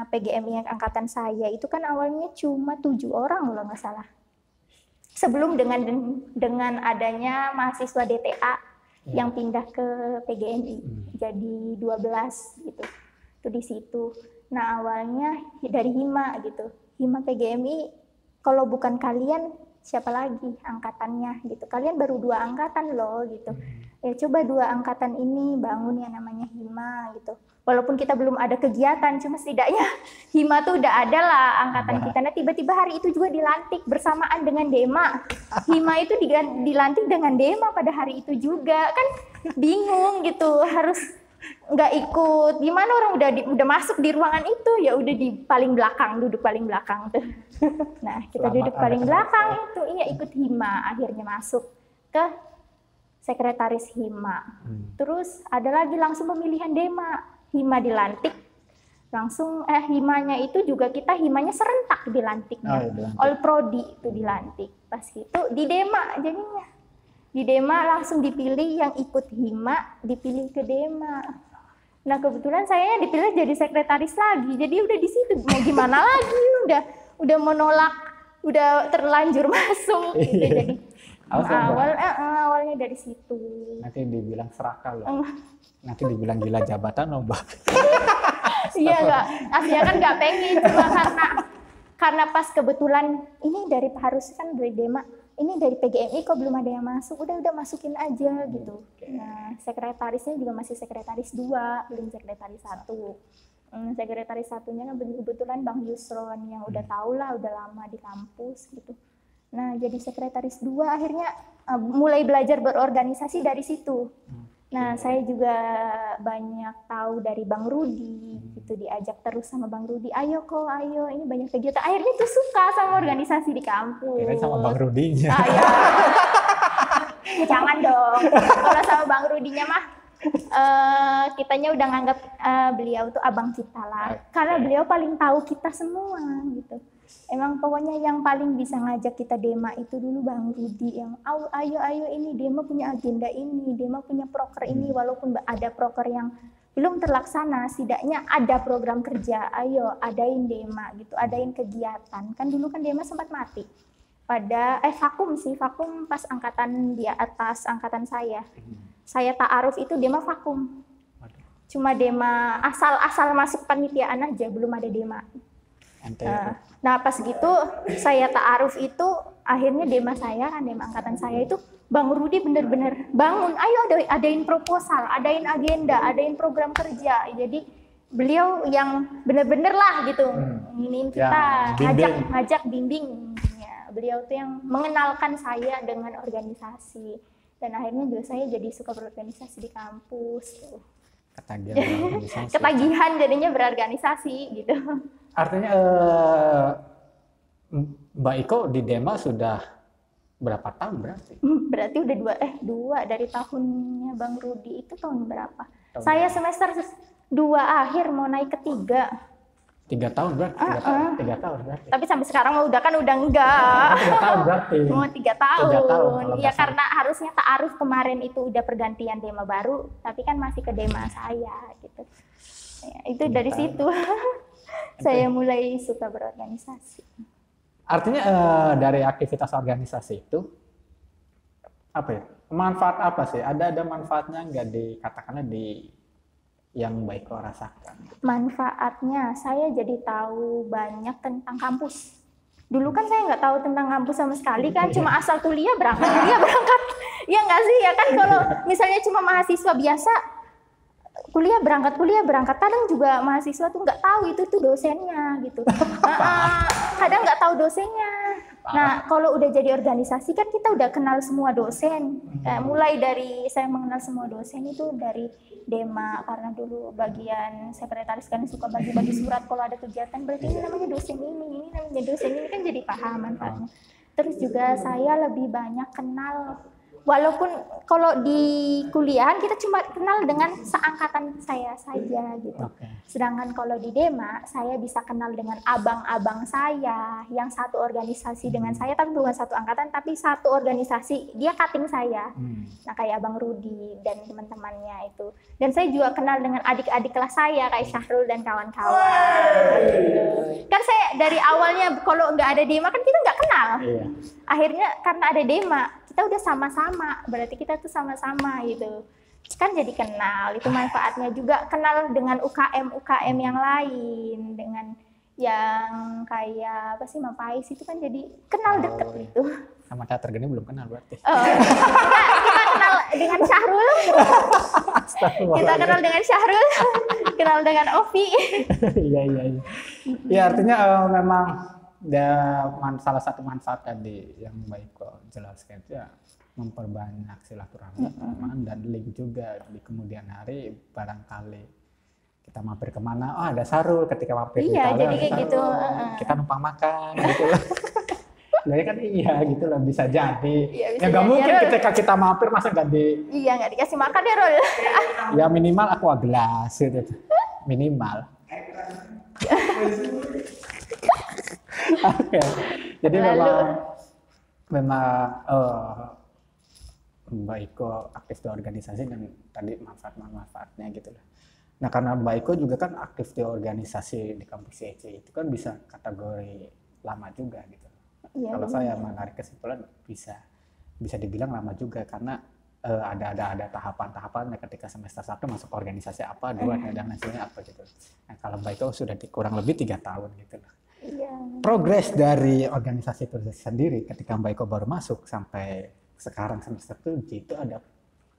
PGMI yang angkatan saya itu kan awalnya cuma 7 orang kalau nggak salah. Sebelum dengan adanya mahasiswa DTA yang pindah ke PGMI jadi 12 gitu. Itu di situ. Nah, awalnya dari Hima gitu. Hima PGMI, kalau bukan kalian siapa lagi angkatannya gitu. Kalian baru 2 angkatan loh gitu. Ya coba 2 angkatan ini bangun yang namanya Hima gitu. Walaupun kita belum ada kegiatan, cuma setidaknya Hima tuh udah ada lah angkatan kita. Nah, tiba-tiba hari itu juga dilantik bersamaan dengan Dema. Hima itu dilantik dengan Dema pada hari itu juga. Kan bingung gitu, harus nggak ikut. Gimana orang udah masuk di ruangan itu, ya udah di paling belakang, duduk paling belakang tuh. Nah, kita duduk paling belakang itu, iya ikut Hima. Akhirnya masuk ke sekretaris Hima. Terus ada lagi langsung pemilihan Dema. Hima dilantik langsung, Himanya itu juga Himanya serentak dilantiknya. All Prodi itu dilantik. Pas itu di Dema jadinya. Di Dema langsung dipilih yang ikut Hima, dipilih ke Dema. Nah kebetulan saya dipilih jadi sekretaris lagi, jadi udah di situ mau gimana lagi, udah menolak, udah terlanjur masuk gitu. Jadi awalnya dari situ. Nanti dibilang serakah loh. Nanti dibilang gila jabatan loh Mbak. Iya nggak, aslinya kan nggak pengen, cuma karena pas kebetulan ini harus kan dari Dema, ini dari PGMI kok belum ada yang masuk, udah masukin aja gitu. Nah sekretarisnya juga masih sekretaris 2, belum sekretaris 1. Sekretaris 1-nya kan kebetulan Bang Yusron yang udah tau lah, udah lama di kampus gitu. Nah jadi sekretaris 2 akhirnya mulai belajar berorganisasi dari situ. Nah saya juga banyak tahu dari Bang Rudi gitu, diajak terus sama Bang Rudi, ayo ini banyak kegiatan, akhirnya tuh suka sama organisasi di kampus. Kira sama Bang Rudinya. Ya. Jangan dong, kalau sama Bang Rudinya mah kitanya udah nganggap beliau tuh abang kita lah, karena beliau paling tahu kita semua gitu. Emang pokoknya yang paling bisa ngajak kita Dema itu dulu Bang Rudi, yang ayo ini Dema punya agenda ini, Dema punya proker ini, walaupun ada proker yang belum terlaksana, setidaknya ada program kerja, ayo adain Dema gitu, adain kegiatan. Kan dulu kan Dema sempat mati pada vakum pas angkatan di atas angkatan saya ta'aruf itu Dema vakum, cuma Dema asal masuk panitiaan aja, belum ada Dema. Nah pas gitu saya ta'aruf itu akhirnya Dema angkatan saya itu Bang Rudi bener-bener bangun, ayo adain proposal, adain agenda, adain program kerja. Jadi beliau yang bener-bener lah gitu nginin kita, ngajak bimbing ya. Beliau tuh yang mengenalkan saya dengan organisasi, dan akhirnya juga saya jadi suka berorganisasi di kampus tuh. Ketagihan jadinya berorganisasi gitu. Artinya Mbak Iko di Dema sudah berapa tahun berarti? Berarti udah dua dari tahunnya Bang Rudi itu tahun berapa? Saya semester 2 akhir mau naik ke 3. 3 tahun berarti? 3 tahun berarti. Tapi sampai sekarang udah enggak. 3 tahun berarti. Mau 3 tahun. Iya karena harusnya ta'aruf kemarin itu udah pergantian Dema baru, tapi kan masih ke Dema saya gitu. Ya, itu dari situ saya mulai suka berorganisasi. Artinya dari aktivitas organisasi itu apa ya? Manfaat apa sih? Ada manfaatnya nggak dikatakannya di yang baik kau rasakan? Manfaatnya saya jadi tahu banyak tentang kampus. Dulu kan saya nggak tahu tentang kampus sama sekali kan, cuma asal kuliah berangkat. Ya nggak sih ya kan, kalau misalnya cuma mahasiswa biasa kuliah berangkat, kadang juga mahasiswa tuh nggak tahu itu tuh dosennya gitu. Kadang nggak tahu dosennya. Nah kalau udah jadi organisasi kan kita udah kenal semua dosen. Mulai dari saya mengenal semua dosen itu dari Dema, karena dulu bagian sekretaris kan suka bagi-bagi surat kalau ada kegiatan, berarti ini namanya dosen ini namanya dosen ini, kan jadi paham manfaatnya. Terus juga saya lebih banyak kenal, walaupun kalau di kuliahan kita cuma kenal dengan seangkatan saya saja gitu. Sedangkan kalau di Dema saya bisa kenal dengan abang-abang saya yang satu organisasi dengan saya, tapi bukan satu angkatan tapi satu organisasi, dia cutting saya. Nah kayak Abang Rudi dan teman-temannya itu. Dan saya juga kenal dengan adik-adik kelas saya kayak Syahrul dan kawan-kawan. Kan saya dari awalnya kalau nggak ada Dema kan kita nggak kenal. Akhirnya karena ada Dema kita udah sama-sama, berarti kita tuh sama-sama gitu. Kan jadi kenal, itu manfaatnya juga kenal dengan UKM yang lain, dengan yang kayak apa sih Mapais itu kan jadi kenal deket gitu. Sama teater geni belum kenal berarti. Kita kenal dengan Syahrul. Kita kenal dengan Syahrul, kenal dengan Ovi. Iya. Ya artinya memang salah satu manfaat tadi yang baik kok jelaskan itu ya memperbanyak silaturahmi dan link juga di kemudian hari, barangkali kita mampir kemana, ada Sarul ketika mampir jadi kayak gitu, kita numpang makan gitu lah. Jadi kan gitu lah, bisa jadi. Ya nggak mungkin ketika kita mampir masa nggak nggak dikasih makan ya Rul. Ya minimal aqua gelas gitu, minimal. Oke. Jadi memang Mbak Iko aktif di organisasi dan tadi manfaatnya gitu lah. Nah, karena Mbak Iko juga kan aktif di organisasi di kampus IEC, itu kan bisa kategori lama juga gitu. Iya, Kalau benar. saya menarik kesimpulan bisa dibilang lama juga karena ada tahapan-tahapannya ketika semester 1 masuk organisasi apa, 2 dan lain sebagainya apa gitu. Nah, kalau Mbak Iko sudah kurang lebih 3 tahun gitu loh. Iya. Progres dari organisasi itu sendiri ketika Mbak Iko baru masuk sampai sekarang semester 7 itu ada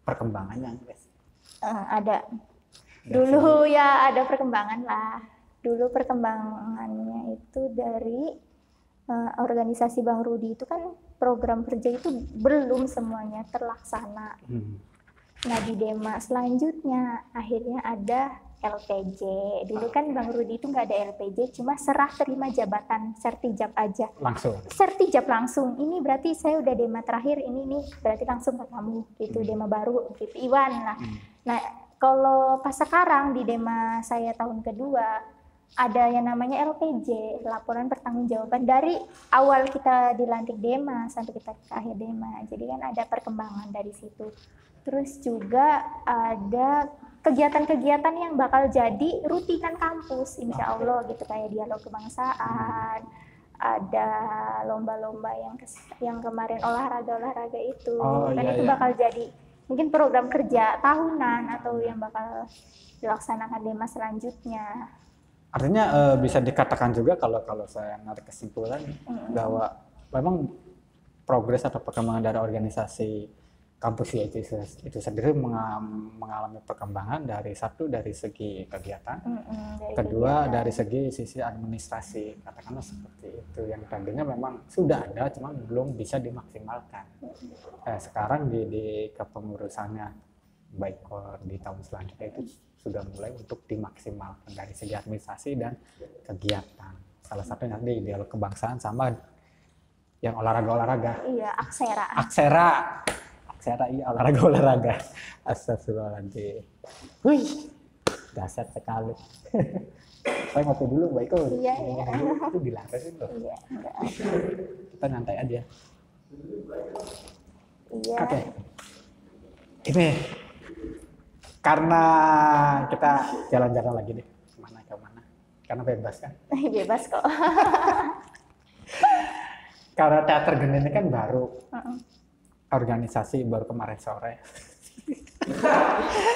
perkembangannya guys. Ada. Dulu ya ada perkembangan lah. Dulu perkembangannya itu dari organisasi Bang Rudi itu kan program kerja itu belum semuanya terlaksana. Nah, di Dema selanjutnya akhirnya ada LPJ. Dulu kan Bang Rudi itu nggak ada LPJ, cuma serah terima jabatan sertijab aja. Langsung. Sertijab langsung. Ini berarti saya udah Dema terakhir, ini nih berarti langsung ke kamu gitu, Dema baru gitu, Iwan lah. Nah, kalau pas sekarang di Dema saya tahun kedua ada yang namanya LPJ, laporan pertanggungjawaban dari awal kita dilantik Dema sampai kita ke akhir Dema. Jadi kan ada perkembangan dari situ. Terus juga ada kegiatan-kegiatan yang bakal jadi rutinan kampus, insya Allah gitu, kayak dialog kebangsaan, ada lomba-lomba yang kemarin olahraga itu, kan itu bakal jadi mungkin program kerja tahunan atau yang bakal dilaksanakan Dema selanjutnya. Artinya bisa dikatakan juga kalau saya narik kesimpulan bahwa memang progres atau perkembangan dari organisasi kampus itu sendiri mengalami perkembangan dari segi kegiatan, kedua dari sisi administrasi, katakanlah seperti itu, yang tadinya memang sudah ada cuma belum bisa dimaksimalkan. Sekarang di kepengurusannya baik di tahun selanjutnya itu sudah mulai untuk dimaksimalkan dari segi administrasi dan kegiatan. Salah satunya nanti dialog kebangsaan sama yang olahraga. Iya, Aksera iya, olahraga. Astagfirullahaladzim. Wih, dasar sekali. Saya ngopi dulu, Mbak Iko. Iya. Itu dilakukan loh. Iya, enggak. Kita nyantai aja. Iya. Oke. Ini karena kita jalan-jalan lagi deh, kemana, karena bebas kan? Bebas kok. Karena teater geni ini kan baru organisasi baru kemarin sore.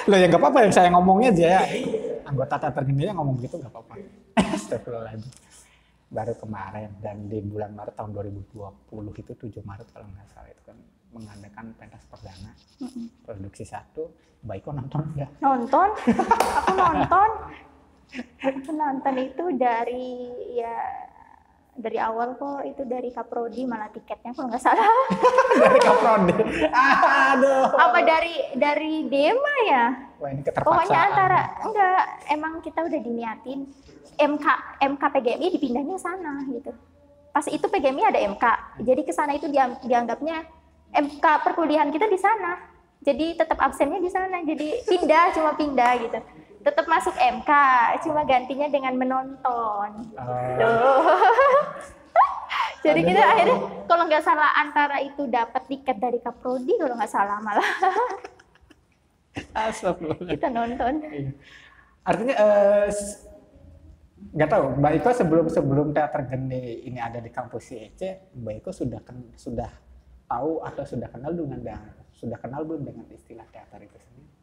Loh ya nggak apa-apa yang saya ngomongnya aja ya. Anggota teater geni yang ngomong gitu nggak apa-apa. Astagfirullahaladzim. Baru kemarin dan di bulan Maret tahun 2020 itu 7 Maret kalau nggak salah itu kan mengadakan pentas perdana produksi 1. Mbak Iko nonton nggak? Nonton, aku nonton itu dari awal kok, itu dari Kaprodi malah tiketnya kalau nggak salah. Dari Kaprodi. Aduh. Apa dari Dema ya? Wah, ini keterpaksaan. Pokoknya enggak, emang kita udah diniatin MK PGMI dipindahnya sana gitu. Pas itu PGMI ada MK, jadi ke sana itu dianggapnya MK perkuliahan kita di sana. Jadi tetap absennya di sana, jadi cuma pindah gitu. Tetap masuk MK, cuma gantinya dengan menonton. Jadi kita akhirnya kalau nggak salah antara itu dapat tiket dari Kaprodi kalau nggak salah malah. Kita nonton. Artinya nggak tahu Mbak Iko sebelum teater geni ini ada di kampus IEC, Mbak Iko sudah tahu atau sudah kenal belum dengan istilah teater itu sendiri?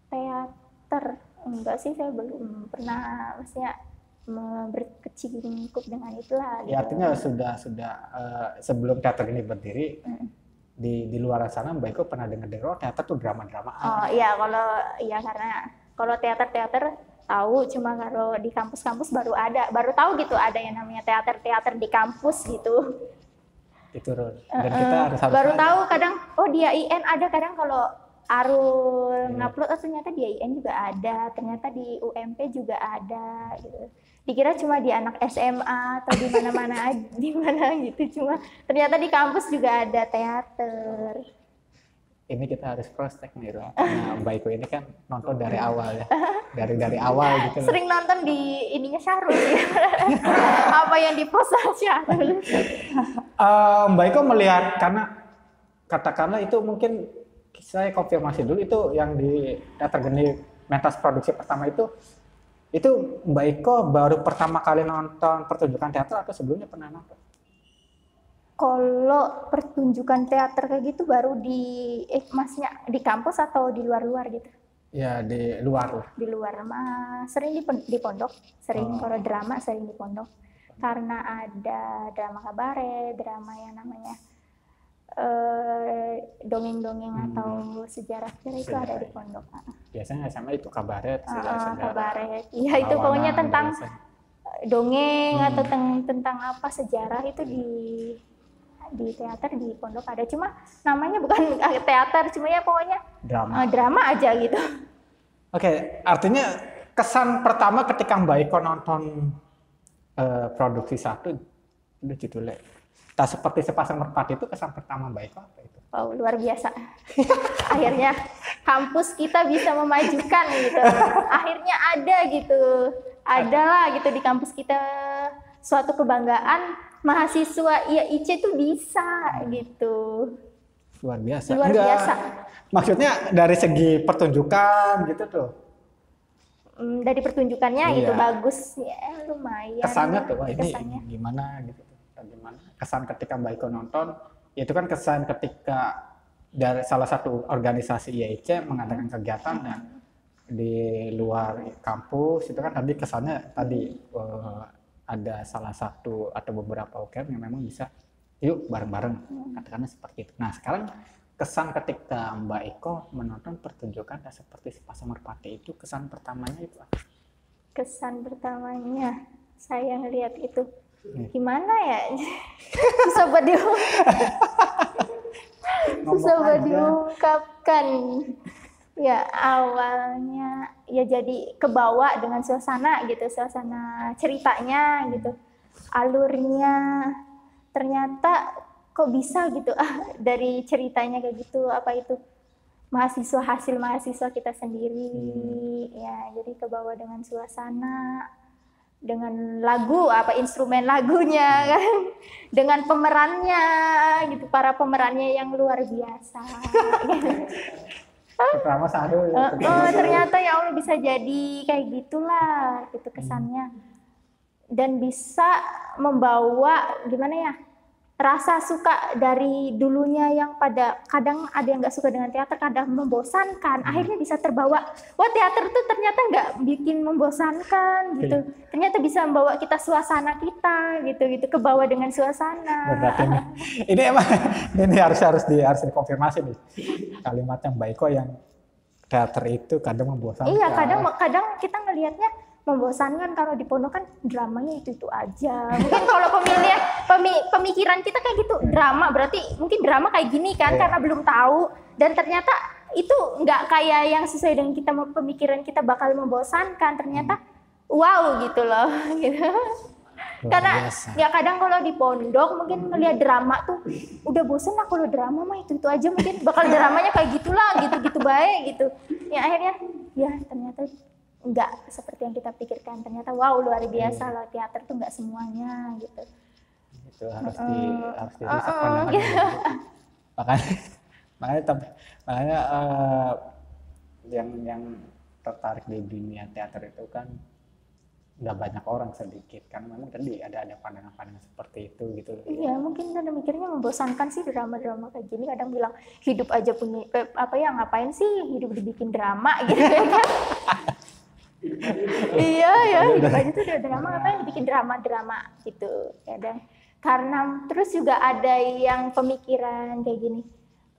Teater enggak sih, saya belum pernah maksudnya berkecimpung dengan itulah. Ya, artinya sudah sebelum teater ini berdiri di luar sana Mbak Iko pernah dengar teater tuh drama-dramaan. Oh iya, karena kalau teater tahu, cuma kalau di kampus-kampus baru tahu gitu ada yang namanya teater di kampus gitu. Itu dan kita harus baru tahu kadang di IAIN ada, kadang kalau Arul ngupload ternyata di IAIN juga ada, ternyata di UMP juga ada gitu. Dikira cuma di anak SMA atau di mana-mana di mana gitu, cuma ternyata di kampus juga ada teater. Ini kita harus cross check nih, Ro. Nah, Mbak Iko ini kan nonton dari awal ya. Dari awal gitu loh. Sering nonton di ininya Syahrul ya. Apa yang dipost Syahrul. Mbak Iko melihat, karena katakanlah itu mungkin saya konfirmasi dulu, itu yang di teater geni mentas produksi pertama itu Mbak Iko baru pertama kali nonton pertunjukan teater atau sebelumnya pernah nonton? Kalau pertunjukan teater kayak gitu baru maksudnya di kampus atau di luar-luar gitu? Ya di luar. Di luar mah sering di pondok, sering kalau drama sering di pondok. Karena ada drama kabaret, drama yang namanya dongeng-dongeng atau sejarah itu ada di pondok. Biasanya sama itu kabaret, sejarah. Kabaret. Iya itu pokoknya tentang dongeng atau tentang apa sejarah itu di teater di pondok ada, cuma namanya bukan teater, cuma ya pokoknya drama aja gitu. Oke, artinya kesan pertama ketika Mbak Iko nonton produksi satu itu judulnya Tak Seperti Sepasang Merpati, itu kesan pertama Mbak Iko apa itu? Oh, luar biasa. Akhirnya kampus kita bisa memajukan gitu. Akhirnya ada gitu. Adalah gitu di kampus kita suatu kebanggaan mahasiswa IAIC itu bisa gitu. Luar biasa. Luar biasa. Maksudnya dari segi pertunjukan gitu tuh. Dari pertunjukannya itu bagus ya, lumayan. Kesannya tuh wah ini gimana gitu. Gimana? Kesan ketika Mbak Iko nonton, itu kan kesan ketika dari salah satu organisasi IAIC mengadakan kegiatan dan di luar kampus itu kan tadi kesannya ada salah satu atau beberapa UKM yang memang bisa yuk bareng-bareng, katakanlah seperti itu. Nah sekarang kesan ketika Mbak Iko menonton pertunjukan Tak Seperti Sepasang Merpati itu, kesan pertamanya itu apa? Kesan pertamanya saya ngelihat itu gimana ya, susah buat diungkapkan. Ya awalnya ya jadi kebawa dengan suasana gitu, suasana ceritanya gitu, alurnya ternyata kok bisa gitu dari ceritanya kayak gitu, apa itu hasil mahasiswa kita sendiri ya, jadi kebawa dengan suasana, dengan lagu instrumen lagunya kan, dengan pemerannya gitu, para pemerannya yang luar biasa. Pertama satu. Ternyata ya Allah bisa jadi kayak gitulah gitu kesannya, dan bisa membawa gimana ya, rasa suka dari dulunya yang pada kadang ada yang nggak suka dengan teater, kadang membosankan, akhirnya bisa terbawa, wah teater tuh ternyata nggak bikin membosankan gitu, ternyata bisa membawa kita suasana kita gitu kebawa dengan suasana. Ini emang ini harus dikonfirmasi nih kalimatnya Mbak Iko yang teater itu kadang membosankan. Iya kadang kita ngelihatnya membosankan, kalau di pondok kan dramanya itu aja. Mungkin kalau pemikiran kita kayak gitu, drama berarti mungkin drama kayak gini kan, karena belum tahu, dan ternyata itu nggak kayak yang sesuai dengan kita, pemikiran kita bakal membosankan, ternyata wow gitu loh gitu. Karena ya kadang kalau di pondok mungkin ngelihat drama tuh udah bosen lah, kalau drama mah itu aja, mungkin bakal dramanya kayak gitulah gitu baik gitu ya, akhirnya ya ternyata nggak seperti yang kita pikirkan, ternyata wow luar biasa loh, teater tuh nggak semuanya gitu. Itu harus dirusak pandangannya. Makanya yang tertarik di dunia teater itu kan nggak banyak orang, sedikit, karena memang tadi ada pandangan-pandangan seperti itu gitu. Iya mungkin karena mikirnya membosankan sih drama-drama kayak gini, kadang bilang hidup aja punya ngapain sih hidup dibikin drama gitu kan. Iya ya, hidup aja tuh udah drama, ngapain bikin drama gitu ya. Dan karena terus juga ada yang pemikiran kayak gini,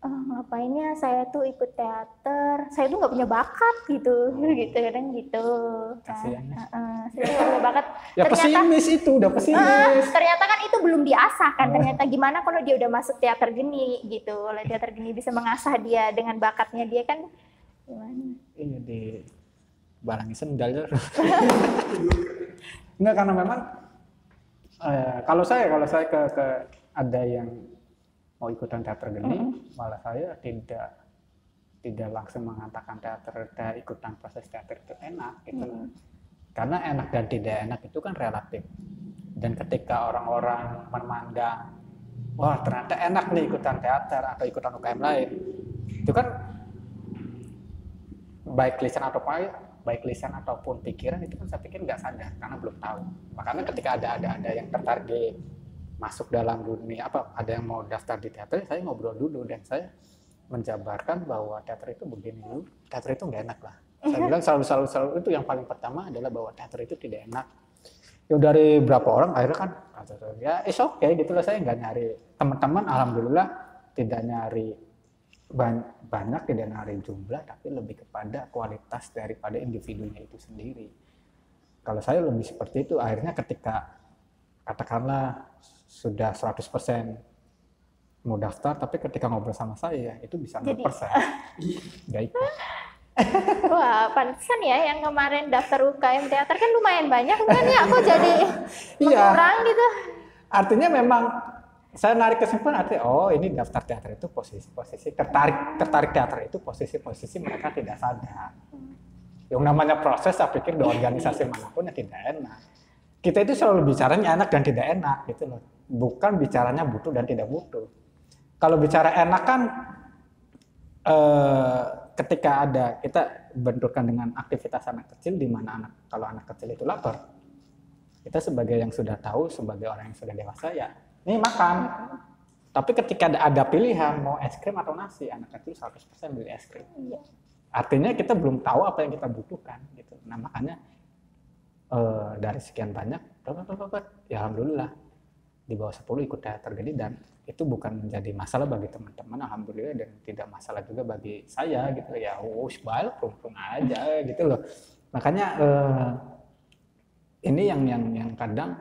ngapainnya saya tuh ikut teater, saya tuh nggak punya bakat gitu kadang gitu kan. Saya nggak punya bakat ya, ternyata pesimis itu udah pesimis. Ternyata kan itu belum diasah kan, ternyata gimana kalau dia udah masuk teater geni gitu, kalau teater geni bisa mengasah dia dengan bakatnya dia kan gimana. Iya di balangi sendal. Enggak, karena memang kalau saya ke ada yang mau ikutan teater geni, malah saya tidak langsung mengatakan ikutan proses teater itu enak gitu. Karena enak dan tidak enak itu kan relatif. Dan ketika orang-orang memandang, wah ternyata enak nih ikutan teater atau ikutan UKM lain, itu kan baik lisan ataupun pikiran itu kan saya pikir nggak sadar karena belum tahu. Makanya ketika ada yang tertarik masuk dalam dunia ada yang mau daftar di teater, saya ngobrol dulu dan saya menjabarkan bahwa teater itu begini dulu, teater itu nggak enak lah. Saya bilang selalu itu yang paling pertama adalah bahwa teater itu tidak enak. Yang dari berapa orang akhirnya kan ya it's okay gitu lah, saya nggak nyari teman-teman, alhamdulillah tidak nyari banyak, tidak nyari jumlah, tapi lebih kepada kualitas daripada individunya itu sendiri. Kalau saya lebih seperti itu, akhirnya ketika katakanlah sudah 100% mau daftar, tapi ketika ngobrol sama saya itu bisa 0%. Nggak ikut. Wah, pantesan ya yang kemarin daftar UKM teater kan lumayan banyak kan ya, aku jadi kurang gitu. Artinya memang saya narik kesimpulan artinya ini daftar teater itu posisi tertarik teater itu posisi mereka tidak sadar. Yang namanya proses saya pikir di organisasi manapun ya tidak enak. Kita itu selalu bicaranya enak dan tidak enak gitu loh. Bukan bicaranya butuh dan tidak butuh. Kalau bicara enak kan ketika kita benturkan dengan aktivitas anak kecil, di mana kalau anak kecil itu lapar, kita sebagai yang sudah tahu, sebagai orang yang sudah dewasa ya ini makan. Tapi ketika ada pilihan mau es krim atau nasi, anak kecil 100% beli es krim. Artinya kita belum tahu apa yang kita butuhkan gitu. Nah makanya dari sekian banyak ya alhamdulillah di bawah 10 ikut teater gede, dan itu bukan menjadi masalah bagi teman-teman, alhamdulillah, dan tidak masalah juga bagi saya gitu ya. Sebal perung aja gitu loh. Makanya ini yang kadang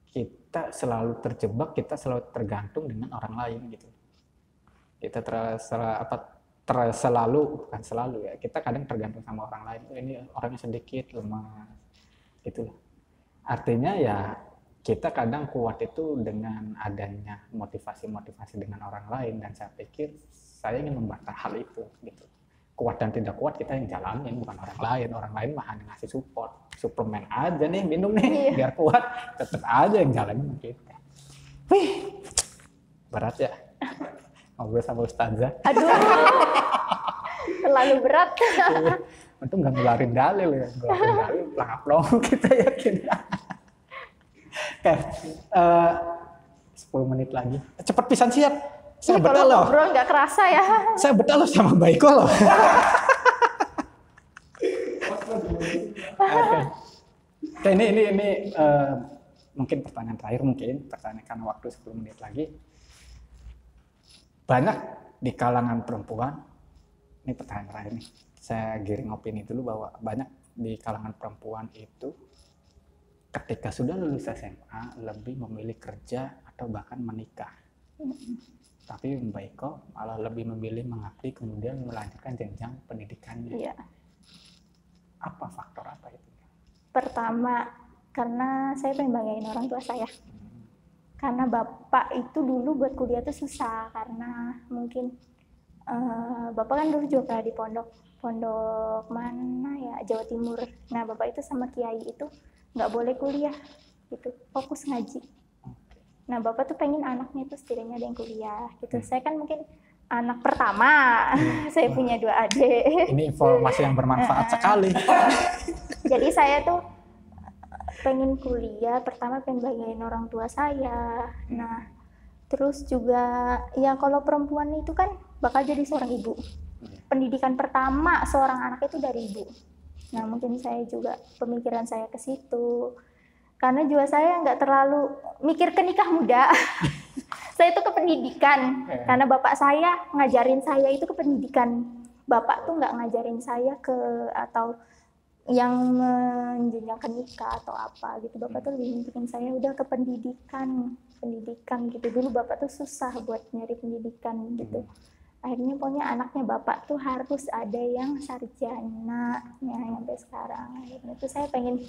kita selalu terjebak, kita selalu tergantung dengan orang lain gitu. Kita kita kadang tergantung sama orang lain. Ini orangnya sedikit, lemah gitu loh. Artinya ya kita kadang kuat itu dengan adanya motivasi dengan orang lain, dan saya pikir saya ingin membantah hal itu gitu. Kuat dan tidak kuat kita yang jalanin, bukan orang lain. Orang lain mah hanya ngasih support, suplemen aja nih, minum nih biar kuat, tetap aja yang jalanin kita. Wih, berat ya ngobrol sama Ustazah. Aduh, terlalu berat. Untung nggak ngelarin dalil ya, ngelarin dalil pelangap-pelong kita yakin. Oke, 10 menit lagi. Cepet pisan siap. Saya betah loh. Ngobrol nggak kerasa ya. Saya betah loh sama Mbak Iko loh. Oke, ini mungkin pertanyaan terakhir, pertanyaan karena waktu 10 menit lagi. Banyak di kalangan perempuan, ini pertanyaan terakhir nih. Saya giring opini dulu bahwa banyak di kalangan perempuan itu ketika sudah lulus SMA lebih memilih kerja atau bahkan menikah. Tapi Mbak Iko malah lebih memilih mengabdi kemudian melanjutkan jenjang pendidikannya. Iya. Apa faktor apa itu? Pertama, karena saya pengen banggain orang tua saya. Karena bapak itu dulu buat kuliah tuh susah, karena mungkin bapak kan dulu juga pernah di pondok mana ya, Jawa Timur. Nah bapak itu sama kiai itu nggak boleh kuliah gitu, fokus ngaji. Nah bapak tuh pengen anaknya itu setidaknya ada yang kuliah gitu. Saya kan mungkin anak pertama, saya punya 2 adik. Ini informasi yang bermanfaat sekali. Jadi saya tuh pengen kuliah, pertama pengen banggain orang tua saya. Nah terus juga ya kalau perempuan itu kan bakal jadi seorang ibu. Pendidikan pertama seorang anak itu dari ibu. Nah mungkin saya juga pemikiran saya ke situ. Karena juga saya nggak terlalu mikir ke nikah muda. Saya itu ke pendidikan. Karena bapak saya ngajarin saya itu ke pendidikan. Bapak tuh nggak ngajarin saya atau yang menjenjang ke nikah atau apa gitu. Bapak tuh lebih bikin saya udah ke pendidikan gitu. Dulu bapak tuh susah buat nyari pendidikan gitu. Akhirnya pokoknya anaknya bapak tuh harus ada yang sarjana ya, sampai sekarang. Akhirnya tuh saya pengen,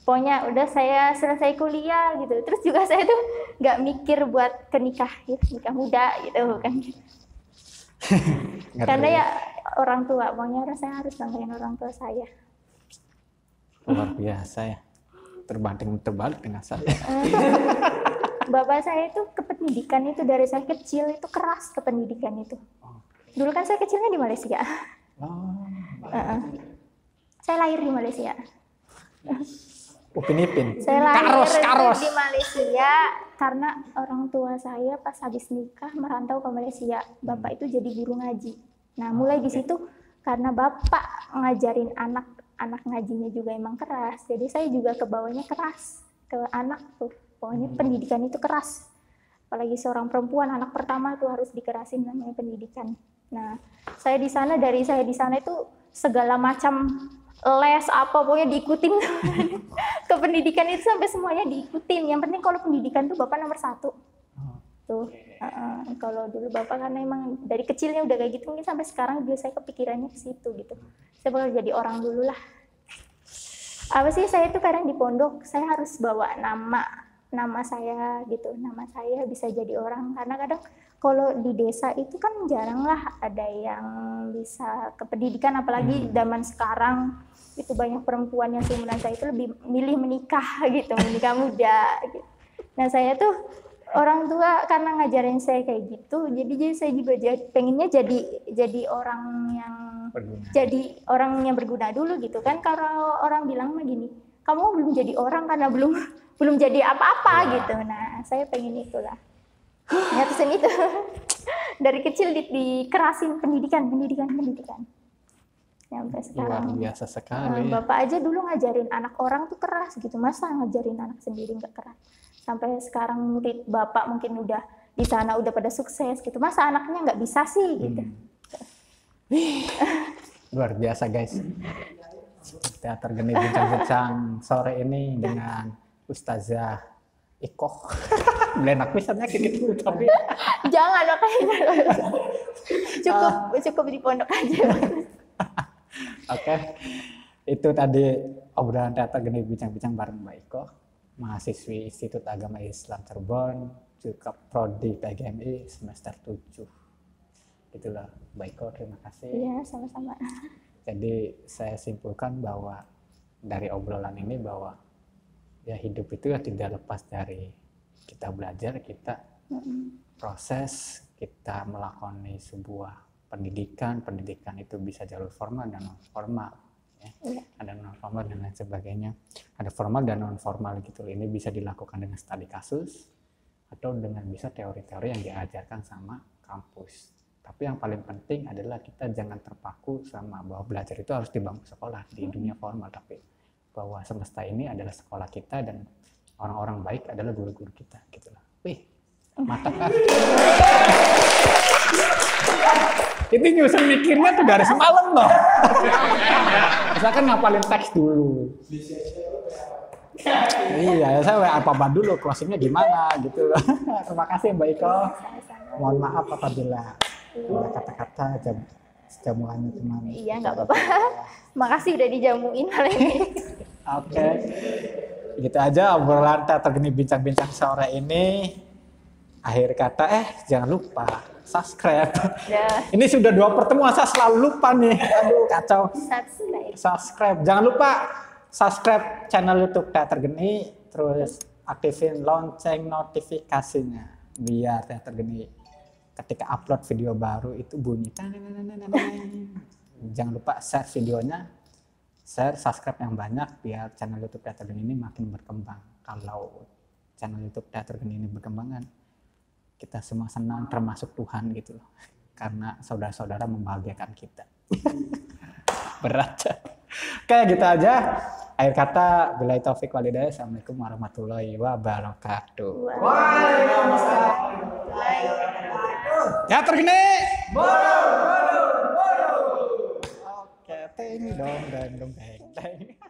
pokoknya udah saya selesai kuliah gitu. Terus juga saya tuh nggak mikir buat ke nikah muda gitu kan. Karena ya orang tua, pokoknya saya harus banggain orang tua saya. Luar biasa ya, terbanding terbalik dengan saya. Bapak saya itu ke pendidikan itu dari saya kecil itu keras ke pendidikan itu. Dulu kan saya kecilnya di Malaysia. Saya lahir di Malaysia. Upin Ipin. Saya lahir Karos. di Malaysia karena orang tua saya pas habis nikah merantau ke Malaysia. Bapak itu jadi guru ngaji. Nah, mulai di situ karena bapak ngajarin anak ngajinya juga emang keras. Jadi saya juga kebawanya keras ke anak tuh. Pokoknya pendidikan itu keras. Apalagi seorang perempuan, anak pertama tuh harus dikerasin namanya pendidikan. Nah, dari saya di sana itu segala macam les apa pokoknya diikutin. Ke pendidikan itu sampai semuanya diikutin. Yang penting kalau pendidikan tuh bapak nomor 1 tuh. Kalau dulu bapak karena emang dari kecilnya udah kayak gitu, mungkin sampai sekarang juga saya kepikirannya ke situ gitu. Saya bakal jadi orang dulu lah. Apa sih, saya tuh kadang di pondok saya harus bawa nama saya gitu, nama saya bisa jadi orang, karena kadang kalau di desa itu kan jarang lah ada yang bisa ke pendidikan, apalagi zaman sekarang itu banyak perempuan yang seumuran saya itu lebih milih menikah gitu, menikah muda gitu. Nah, saya tuh orang tua karena ngajarin saya kayak gitu, jadi saya juga pengennya jadi orang yang berguna. Jadi orang yang berguna dulu gitu kan. Kalau orang bilang mah gini, kamu belum jadi orang karena belum jadi apa-apa gitu. Nah, saya pengen itulah. Nyatusin itu. Dari kecil dikerasin pendidikan. Sampai sekarang. Luar biasa sekali. Bapak aja dulu ngajarin anak orang tuh keras gitu. Masa ngajarin anak sendiri nggak keras? Sampai sekarang murid bapak mungkin udah di sana udah pada sukses gitu. Masa anaknya nggak bisa sih gitu. Luar biasa guys. Teater Geni Bincang-Bincang sore ini dengan Ustazah Ikoh. Belenak pisannya kayak gitu tapi jangan kayaknya. Cukup di pondok aja. Oke. Itu tadi obrolan Teater Geni Bincang-Bincang bareng Mbak Ikoh, mahasiswi Institut Agama Islam Cirebon, juga prodi PGMI semester 7. Itulah Mbak Ikoh, terima kasih. Iya, sama-sama. Jadi saya simpulkan bahwa dari obrolan ini bahwa ya hidup itu ya tidak lepas dari kita belajar, kita proses, kita melakoni sebuah pendidikan itu bisa jalur formal dan non formal. Ya. Ada non formal dan lain sebagainya. Ada formal dan non formal gitu. Ini bisa dilakukan dengan studi kasus atau dengan bisa teori-teori yang diajarkan sama kampus. Tapi yang paling penting adalah kita jangan terpaku sama bahwa belajar itu harus di bangku sekolah, di dunia formal, tapi bahwa semesta ini adalah sekolah kita dan orang-orang baik adalah guru-guru kita gitu lah. Wih, mantap kan? Itu nyusun mikirnya tuh dari semalam loh. Misalkan ngapalin teks dulu. Iya, saya apa dulu, closingnya gimana gitu loh. Terima kasih Mbak Iko. Mohon maaf apabila ada kata-kata jamuannya teman. Iya, nggak apa-apa. Makasih udah dijamuin hari ini. Oke. Gitu aja obrolan Teater Geni Bincang-Bincang sore ini. Akhir kata jangan lupa subscribe. Ini sudah 2 pertemuan saya selalu lupa nih. Aduh, kacau. Subscribe. Jangan lupa subscribe channel YouTube Teater Geni, terus aktifin lonceng notifikasinya biar Teater Geni ketika upload video baru itu bunyi. Jangan lupa share videonya, share, subscribe yang banyak biar channel YouTube Teater Geni ini makin berkembang. Kalau channel YouTube Teater Geni ini berkembang kan kita semua senang, termasuk Tuhan gitu loh. Karena saudara-saudara membahagiakan kita. Berat. Oke, gitu aja. Akhir kata, billahi taufik walhidayah. Assalamualaikum warahmatullahi wabarakatuh. Teater Geni. Oke, ting dong, deng.